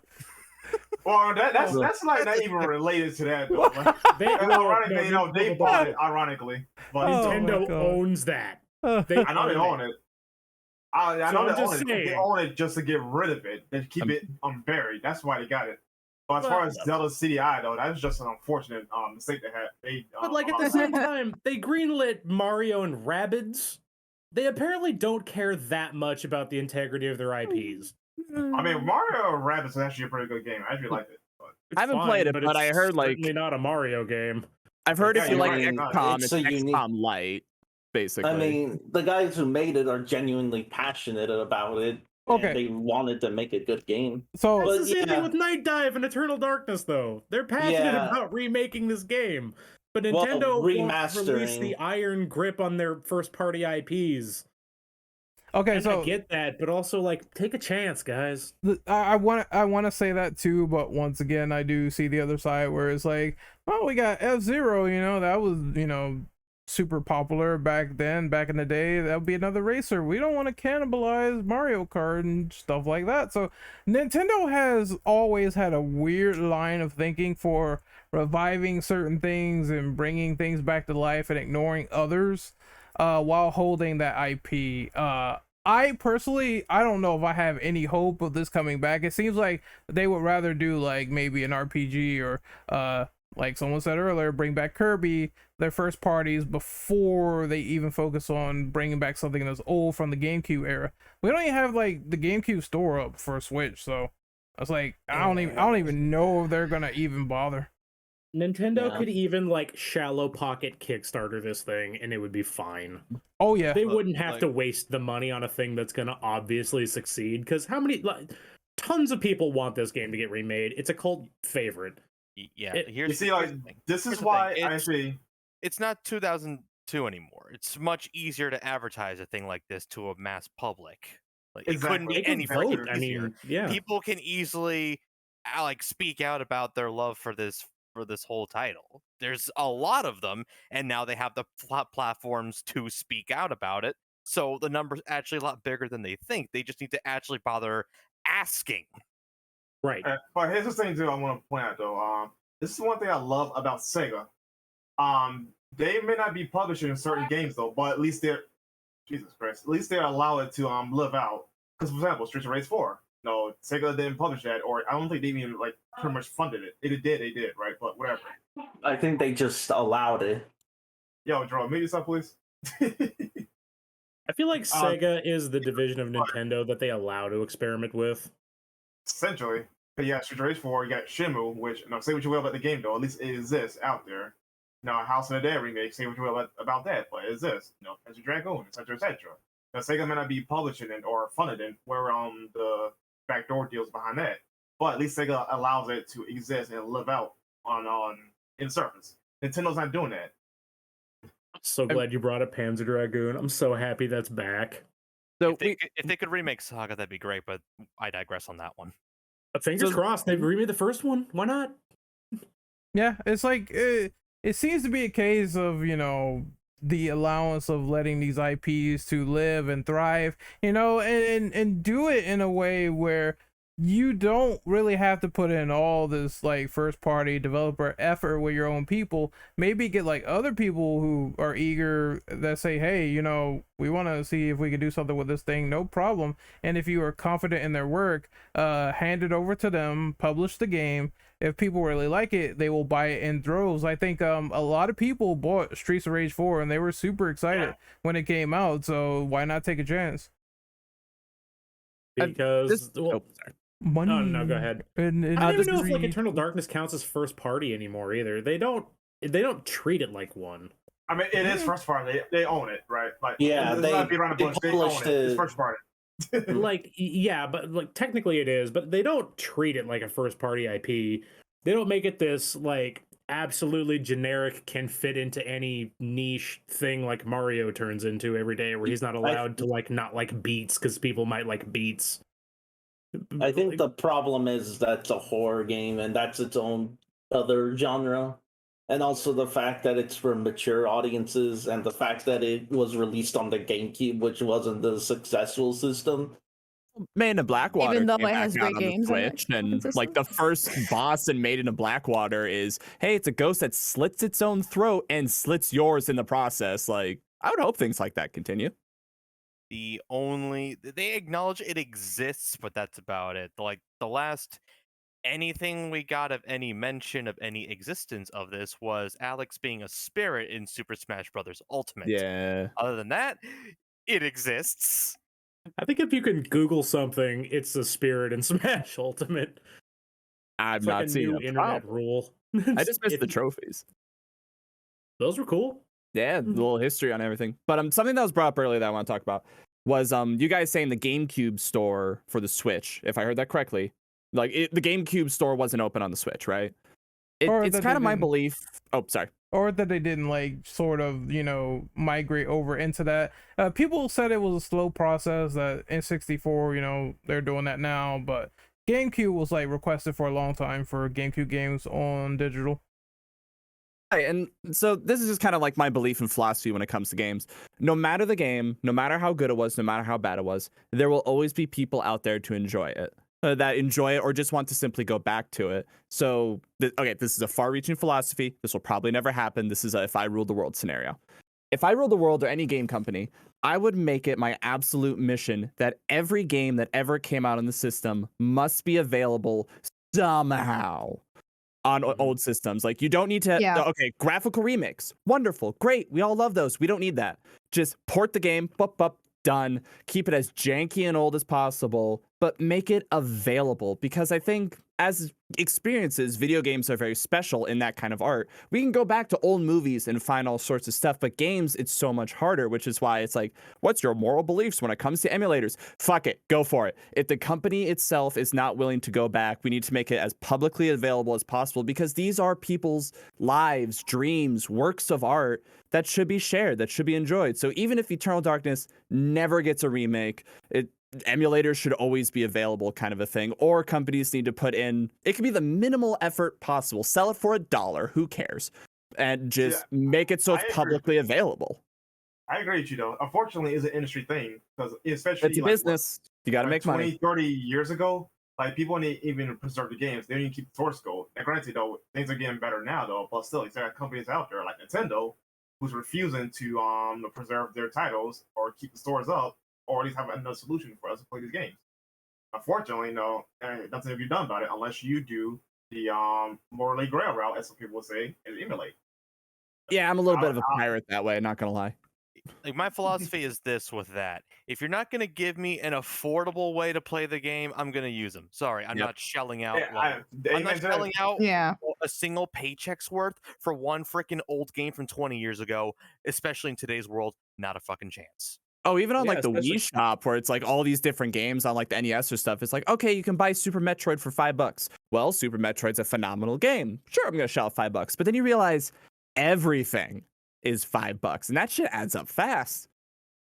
Well, that's like not even related to that though. Like, ironically, they bought it. Ironically, but Oh my Nintendo God. owns that. Uh, They I know they own it. I So know I'm they just own it. They saying. own it just to get rid of it and keep it unburied. That's why they got it. But as far as Zelda CDI though, that was just an unfortunate mistake they had. But like at the same time, they greenlit Mario and Rabbids. They apparently don't care that much about the integrity of their IPs. I mean, Mario Rabbids is actually a pretty good game. I actually liked it. But It's I haven't fine, played it, but I it's heard like certainly not a Mario game. I've heard if Yeah, you like I mean, XCOM, it's it's a unique- XCOM Light, basically. I mean, the guys who made it are genuinely passionate about it. Okay. And they wanted to make a good game. so That's But the same yeah. thing with Night Dive and Eternal Darkness, though. They're passionate Yeah. about remaking this game, but Well, Nintendo won't release remastering. the iron grip on their first-party IPs. okay, And so I get that, but also like take a chance, guys. I want to say that too, but once again, I do see the other side where it's like, oh, we got F-Zero, that was super popular back then, back in the day. That would be another racer. We don't want to cannibalize Mario Kart and stuff like that. So Nintendo has always had a weird line of thinking for reviving certain things and bringing things back to life and ignoring others while holding that IP. I personally, I don't know if I have any hope of this coming back. It seems like they would rather do like maybe an RPG or like someone said earlier, bring back Kirby, their first parties, before they even focus on bringing back something that's old from the GameCube era. We don't even have like the GameCube store up for Switch, so I was like, I don't even know if they're gonna even bother. Nintendo Yeah. could even like shallow pocket Kickstarter this thing and it would be fine. Oh yeah, They Look, wouldn't have like- to waste the money on a thing that's going to obviously succeed because how many tons of people want this game to get remade. It's a cult favorite. Yeah, It- here's you see, here's like the thing. this Here's is the why thing. I actually. It's not 2002 anymore. It's much easier to advertise a thing like this to a mass public. Like it couldn't Exactly. be They can any vote. freaking I easier. mean, yeah. People can easily like speak out about their love for this whole title. There's a lot of them, and now they have the platforms to speak out about it. So the number's actually a lot bigger than they think. They just need to actually bother asking. Right. But here's the thing too. I want to point out though. This is one thing I love about Sega. They may not be publishing certain games though, but at least they're Jesus Christ. At least they allow it to live out. Because for example, Streets of Rage 4. No, Sega didn't publish that, or I don't think they even like pretty much funded it. They did, right? But whatever. I think they just allowed it. Yo, Joel, mute yourself, please. I feel like Sega is the division of Nintendo that they allow to experiment with. Essentially. But yeah, Street Rage 4, you got Shenmue, which, say what you will about the game, though, at least it exists out there. Now, House of the Dead remake, say what you will about that, but it exists. As a Dragoon, etc., etc. Now, Sega may not be publishing it or funded it, where the backdoor deals behind that. But at least Sega allows it to exist and live out on in the surface. Nintendo's not doing that. So glad you brought up Panzer Dragoon. I'm so happy that's back. So If they could remake Saga, that'd be great, but I digress on that one. Fingers So- crossed they've remade the first one. Why not? yeah. It's like it seems to be a case of the allowance of letting these IPs to live and thrive, and do it in a way where you don't really have to put in all this like first party developer effort with your own people. Maybe get like other people who are eager that say, hey, we want to see if we can do something with this thing, no problem. And if you are confident in their work, hand it over to them, publish the game. If people really like it, they will buy it in droves. I think a lot of people bought Streets of Rage 4 and they were super excited when it came out, so why not take a chance? Because sorry. Money. Oh, no, go ahead. And I don't even know if like greed. Eternal Darkness counts as first party anymore either. They don't treat it like one. I mean, it is first party. They own it, right? Like, Yeah, it's they- not beat around the they bush. They own published it. It's it. first party. Like, yeah, but like technically it is, but they don't treat it like a first party IP. They don't make it this like absolutely generic, can fit into any niche thing like Mario turns into every day, where he's not allowed to like not like beats because people might like beats. I think the problem is that's a horror game and that's its own other genre. and also the fact that it's for mature audiences, and the fact that it was released on the GameCube, which wasn't the successful system. Made in Blackwater Even though came it back has out great on the games in it. Switch, and like the first boss in Made in Blackwater is, hey, it's a ghost that slits its own throat and slits yours in the process. Like, I would hope things like that continue. They acknowledge it exists, but that's about it. Like the last anything we got of any mention of any existence of this was Alex being a spirit in Super Smash Bros. Ultimate. Yeah. Other than that, it exists. I think if you can Google something, it's the spirit in Smash Ultimate. I've It's not like a seen new a internet problem. rule. I just missed If the you- trophies. Those were cool. Yeah, the little history on everything. But something that was brought up earlier that I want to talk about was you guys saying the GameCube store for the Switch, if I heard that correctly. Like the GameCube store wasn't open on the Switch, right? Or It's that kind they of my didn't. belief. Oh, sorry. Or that they didn't like sort of, you know, migrate over into that. People said it was a slow process, that N64, you know, they're doing that now, but GameCube was like requested for a long time for GameCube games on digital. Right, and so this is just kind of like my belief and philosophy when it comes to games. No matter the game, no matter how good it was, no matter how bad it was, there will always be people out there to enjoy it. That enjoy it or just want to simply go back to it. So, okay, this is a far-reaching philosophy. This will probably never happen. This is a if I ruled the world scenario. If I ruled the world or any game company, I would make it my absolute mission that every game that ever came out on the system must be available somehow on old systems. Like, you don't need to, okay, graphical remakes. Wonderful. Great. We all love those. We don't need that. Just port the game, done. Keep it as janky and old as possible, but make it available, because I think as experiences, video games are very special in that kind of art. We can go back to old movies and find all sorts of stuff, but games, it's so much harder, which is why it's like, what's your moral beliefs when it comes to emulators? Fuck it, go for it. If the company itself is not willing to go back, we need to make it as publicly available as possible, because these are people's lives, dreams, works of art that should be shared, that should be enjoyed. So even if Eternal Darkness never gets a remake, emulators should always be available, kind of a thing. Or companies need to put in, it could be the minimal effort possible. Sell it for $1, who cares? And just make it so it's publicly available. I agree with you, though. Unfortunately, it's an industry thing, because especially it's a business. You got to make 20, money. 30 years ago, like, people didn't even preserve the games. They didn't even keep the source code. And granted, though, things are getting better now, though. But still, there are companies out there like Nintendo who's refusing to preserve their titles or keep the stores up, or at least have another solution for us to play these games. Unfortunately, no, nothing can be done about it unless you do the morally grail route, as some people would say, and emulate. Yeah, I'm a little bit of a pirate that way, not gonna lie. Like, my philosophy is this with that. If you're not going to give me an affordable way to play the game, I'm going to use them. Sorry, I'm not shelling out. I'm not shelling out a single paycheck's worth for one freaking old game from 20 years ago, especially in today's world. Not a fucking chance. Oh, even on like the Wii shop, where it's like all these different games on like the NES or stuff, it's like, okay, you can buy Super Metroid for $5. Well, Super Metroid's a phenomenal game. Sure, I'm gonna shell out $5, but then you realize everything is $5, and that shit adds up fast.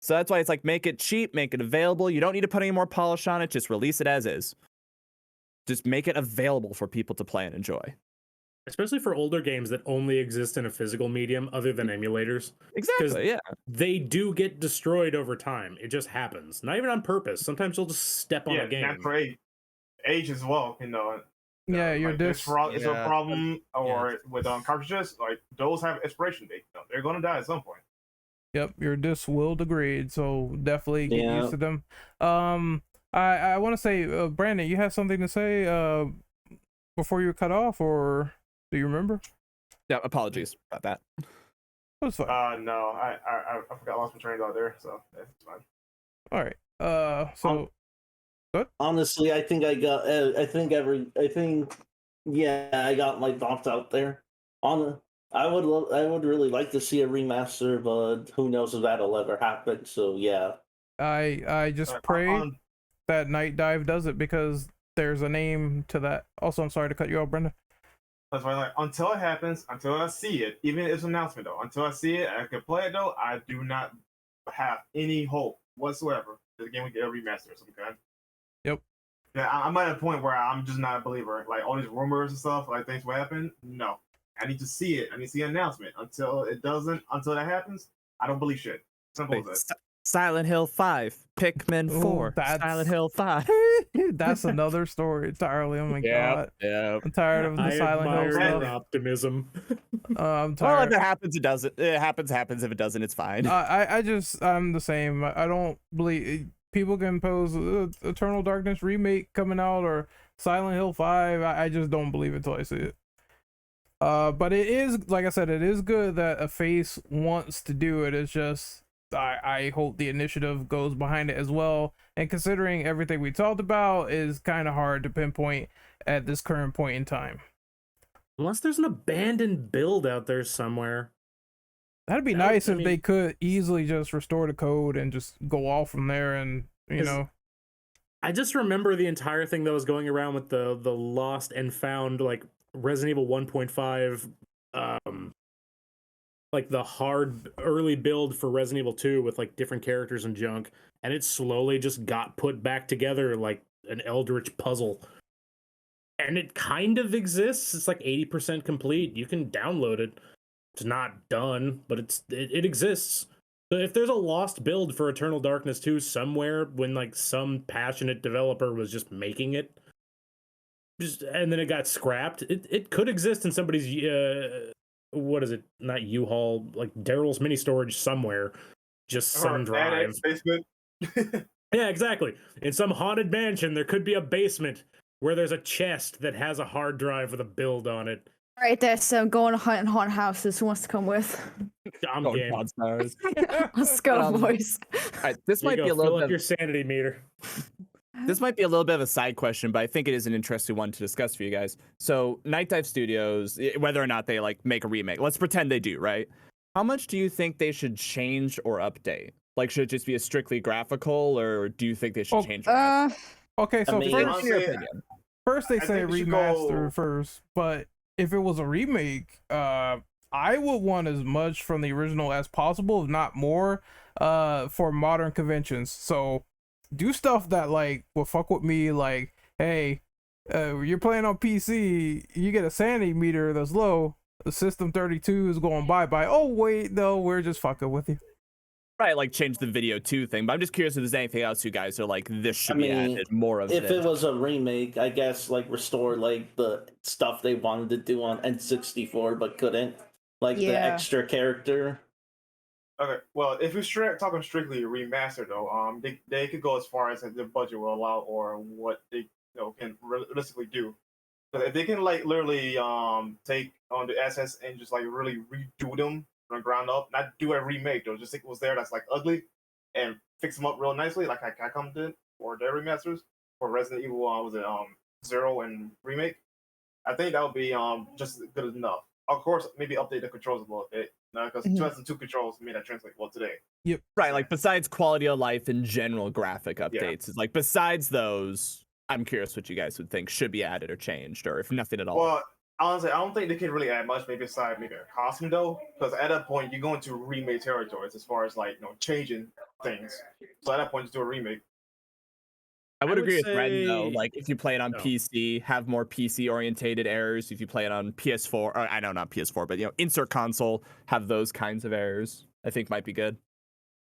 So that's why it's like, make it cheap, make it available. You don't need to put any more polish on it. Just release it as is. Just make it available for people to play and enjoy. Especially for older games that only exist in a physical medium other than emulators. Exactly, yeah. They do get destroyed over time. It just happens. Not even on purpose. Sometimes you'll just step on a game. Yeah, for age as well, you know. Yeah, your like disc is a problem, or with cartridges, like those have expiration date. You know, they're gonna die at some point. Yep, your discs will degrade, so definitely get used to them. I want to say, Brandon, you have something to say before you were cut off, or do you remember? Yeah, apologies about that. That's fine. No, I forgot, lost my train out there, so that's fine. All right. So. Honestly, I think I got. I got my thoughts out there. I would really like to see a remaster, but who knows if that'll ever happen. So yeah. I just pray that Night Dive does it, because there's a name to that. Also, I'm sorry to cut you off, Brenda. That's why, like, until it happens, until I see it, even if it's an announcement though, until I see it, I can play it though. I do not have any hope whatsoever that the game will get a remaster or some kind. Yep. Yeah, I'm at a point where I'm just not a believer. Like, all these rumors and stuff, like things will happen. No, I need to see it. I need to see an announcement. Until that happens, I don't believe shit. Simple Wait, as that. Silent Hill 5, Pikmin Ooh, 4, that's- Silent Hill 5. That's another story entirely. Oh my god. Yeah. I'm tired of the I Silent Hill admire your stuff. optimism. I'm Well, if tired. it happens, it doesn't. It happens. If it doesn't, it's fine. I'm the same. I don't believe people can pose Eternal Darkness remake coming out or Silent Hill 5. I just don't believe it till I see it. But it is, like I said, it is good that a face wants to do it. It's just I hope the initiative goes behind it as well. And considering everything we talked about, is kind of hard to pinpoint at this current point in time. Unless there's an abandoned build out there somewhere. That'd be That- nice I if mean- they could easily just restore the code and just go off from there, and you 'Cause know. I just remember the entire thing that was going around with the lost and found like Resident Evil 1.5 like the hard early build for Resident Evil 2 with like different characters and junk, and it slowly just got put back together like an Eldritch puzzle. And it kind of exists. It's like 80% complete. You can download it. It's not done, but it exists. So if there's a lost build for Eternal Darkness 2 somewhere when like some passionate developer was just making it, and then it got scrapped, it could exist in somebody's what is it? Not U-Haul, like Daryl's mini storage somewhere, just some drive. Basement. Yeah, exactly. In some haunted mansion, there could be a basement where there's a chest that has a hard drive with a build on it. All right, that's going to hunt and haunt houses. Who wants to come with? I'm Oh, game. God, stars. Let's go, boys. All right, this Here might you be go, a little fill bit. up your sanity meter. This might be a little bit of a side question, but I think it is an interesting one to discuss for you guys. So, Night Dive Studios, whether or not they like make a remake, let's pretend they do, right? How much do you think they should change or update? Like, should it just be a strictly graphical, or do you think they should change? Okay, so mean, first, honestly, your opinion. first they I say think we should remaster go- first, but if it was a remake, I would want as much from the original as possible, if not more, for modern conventions. So do stuff that like will fuck with me, like, hey, you're playing on PC, you get a sanity meter that's low, the system 32 is going bye-bye. Oh wait, no, we're just fucking with you. Right, like change the video 2 thing. But I'm just curious if there's anything else you guys are like, this should I be mean, added, more of If this. it was a remake, I guess like restore like the stuff they wanted to do on N64 but couldn't, like the Yeah. extra character. Okay, well, if you're talking strictly remaster, though, they could go as far as their budget will allow or what they can realistically do. But if they can like literally take on the assets and just like really redo them from the ground up, not do a remake though, just think it was there that's like ugly and fix them up real nicely, like Capcom did for their remasters for Resident Evil was it 0 and remake. I think that would be just good enough. Of course, maybe update the controls a little bit. Because 2002 controls made that translate well today. Right, like besides quality of life and general graphic updates, it's like besides those, I'm curious what you guys would think should be added or changed, or if nothing at all. Well, honestly, I don't think they can really add much, maybe aside maybe a costume though, because at that point you're going to remake territories as far as like changing things. So at that point, just do a remake. I would I would agree with Ren though. say- Like if you play it on No. PC, have more PC orientated errors. If you play it on PS4, or I know not PS4, but insert console, have those kinds of errors. I think might be good.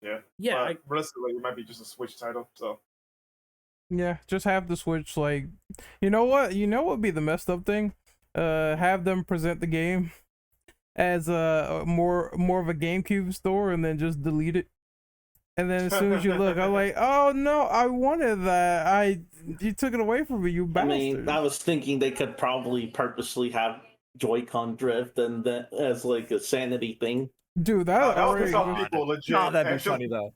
Yeah. Yeah, But realistically, it might be just a Switch title. So Yeah, just have the Switch, like, you know what would be the messed up thing? Have them present the game as a more of a GameCube store and then just delete it. And then as soon as you look, I'm like, oh no, I wanted that. You took it away from me, you I bastard. mean, I was thinking they could probably purposely have Joy-Con drift and that as like a sanity thing. Dude, that that would already. piss off people legit. Oh, that'd be Actually, funny though.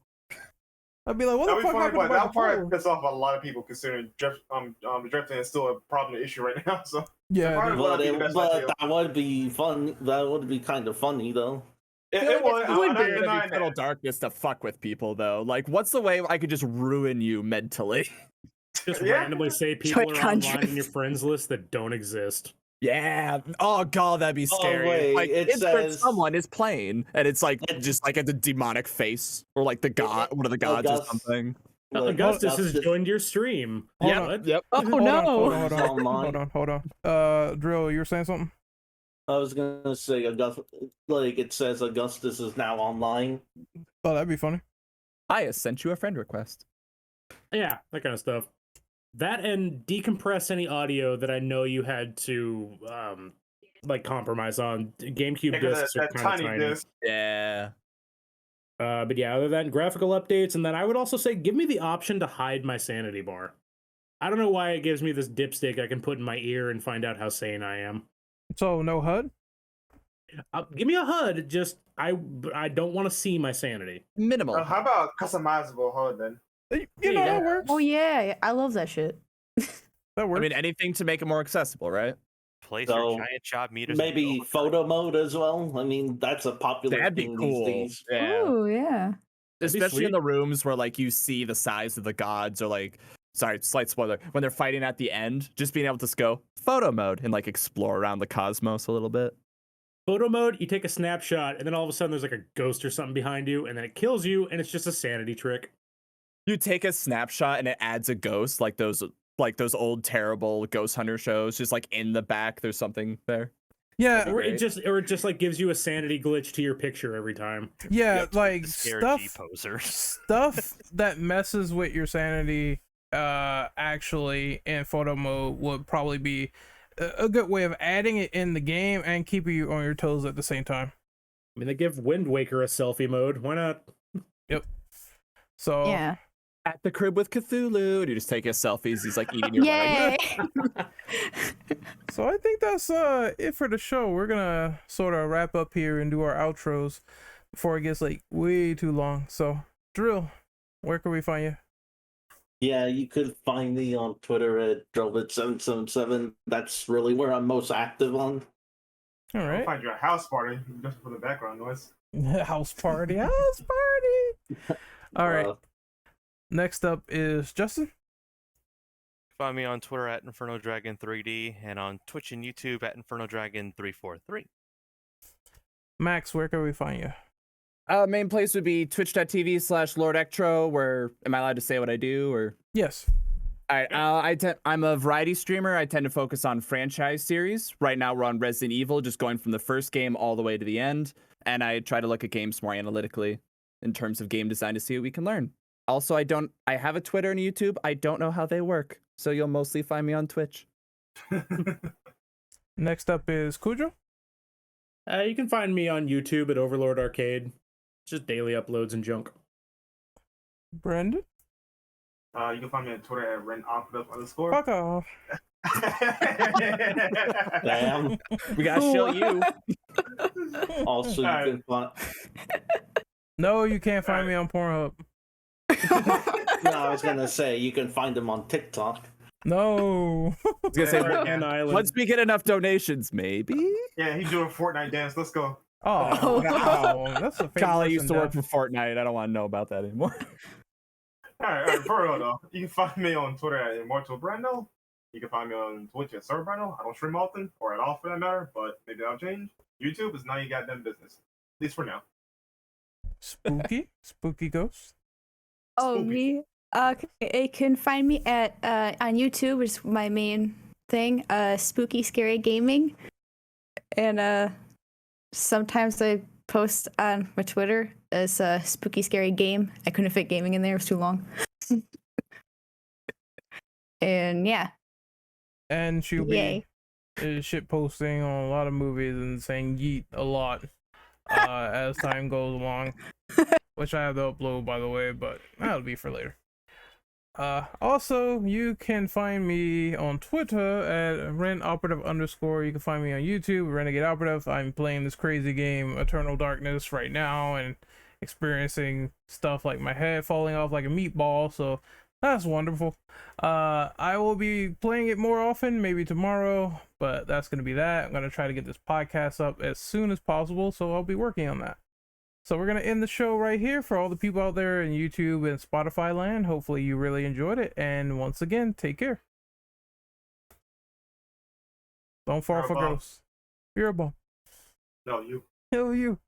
I'd be like, what That'd the be fuck funny, happened but to my that probably controller? piss off a lot of people considering drifting is still a problem issue right now. So Yeah, Probably dude. would But, be the best idea. that would be fun. That would be kind of funny though. it would. It I'm would not be denying Eternal that. Darkness to fuck with people though. Like, what's the way I could just ruin you mentally? just Yeah. randomly say people are Joy-Con online in drift. your friends list that don't exist. Yeah. Oh god, that'd be scary. wait, like it insert says- someone is playing, and it's like It- just like at the demonic face, or like the god, one of the gods or August- something. Like, Augustus has Augustus- joined your stream. Hold Yep. on. Yep. Oh Hold on, no! hold on, hold on, Online. hold on. Drill, you were saying something? I was gonna say, like it says, Augustus is now online. Oh, that'd be funny. I sent you a friend request. Yeah, that kind of stuff. That and decompress any audio that I know you had to like compromise on. GameCube discs are that kind of tiny tiny. disc. Yeah. But yeah, other than graphical updates, and then I would also say give me the option to hide my sanity bar. I don't know why it gives me this dipstick I can put in my ear and find out how sane I am. So no HUD. Give me a HUD. Just I don't want to see my sanity. Minimal. How about customizable HUD then? You know, Yeah. that works. Oh yeah, I love that shit. That works. I mean, anything to make it more accessible, right? Place So, your giant job meters. in Maybe overdrive. photo mode as well. I mean, that's a popular That'd be thing cool. these days. Yeah. Oh yeah. That'd be Especially in sweet. the rooms where like you see the size of the gods, or like, sorry, slight spoiler, when they're fighting at the end, just being able to just go photo mode and like explore around the cosmos a little bit. Photo mode, you take a snapshot, and then all of a sudden there's like a ghost or something behind you, and then it kills you, and it's just a sanity trick. You take a snapshot and it adds a ghost, like those old terrible ghost hunter shows, just like in the back there's something there. yeah, Or it Great. just like gives you a sanity glitch to your picture every time. yeah, Yep, like Scare G stuff posers. stuff that messes with your sanity actually in photo mode would probably be a good way of adding it in the game and keeping you on your toes at the same time. I mean, they give Wind Waker a selfie mode. Why not? So Yeah. At the crib with Cthulhu, and you just take his selfies. He's like eating your Yay. leg. so I think that's it for the show. We're gonna sort of wrap up here and do our outros before it gets like way too long. So Drill, where can we find you? Yeah, you could find me on Twitter at Drillbit777. That's really where I'm most active on. All I'll right. find you a house party just for the background noise. House party. All right. Next up is Justin. Find me on Twitter at Inferno Dragon 3D and on Twitch and YouTube at Inferno Dragon 343. Max, where can we find you? Main place would be twitch.tv/LordEctro, where am I allowed to say what I do, or? Yes. All right, I'm a variety streamer. I tend to focus on franchise series. Right now, we're on Resident Evil, just going from the first game all the way to the end. And I try to look at games more analytically in terms of game design to see what we can learn. Also, I have a Twitter and YouTube. I don't know how they work, so you'll mostly find me on Twitch. Next up is Cujo. You can find me on YouTube at Overlord Arcade. Just daily uploads and junk. Brandon. You can find me on Twitter at RenOperative_. Fuck off. Damn. We gotta show you. Also, you Alright. can find. No, you can't find me on Pornhub. No, I was gonna say you can find them on TikTok. No. I was gonna say, And Island. once we get enough donations, maybe. Yeah, he's doing a Fortnite dance. Let's go. Oh, wow. That's a fake Kyle person used to work death. for Fortnite. I don't want to know about that anymore. All right, for real though. You can find me on Twitter at Immortal Brando. You can find me on Twitch at Sir Brando. I don't stream often, or at all for that matter, but maybe that'll change. YouTube is none of your goddamn business. At least for now. Spooky ghost. Oh, Spooky. me? Okay, you can find me at on YouTube, which is my main thing, Spooky Scary Gaming. And sometimes I post on my Twitter as Spooky Scary Game. I couldn't fit gaming in there, it was too long. And yeah. And she'll be Yay. shit posting on a lot of movies and saying yeet a lot as time goes along. Which I have to upload, by the way, but that'll be for later. Also, you can find me on Twitter at RenOperative_. You can find me on YouTube, Renegade Operative. I'm playing this crazy game, Eternal Darkness, right now, and experiencing stuff like my head falling off like a meatball, so that's wonderful. I will be playing it more often, maybe tomorrow, but that's going to be that. I'm going to try to get this podcast up as soon as possible, so I'll be working on that. So we're going to end the show right here for all the people out there in YouTube and Spotify land. Hopefully you really enjoyed it. And once again, take care. Don't fall You're a for bum. ghosts. You're a bum. No, you. Hell you.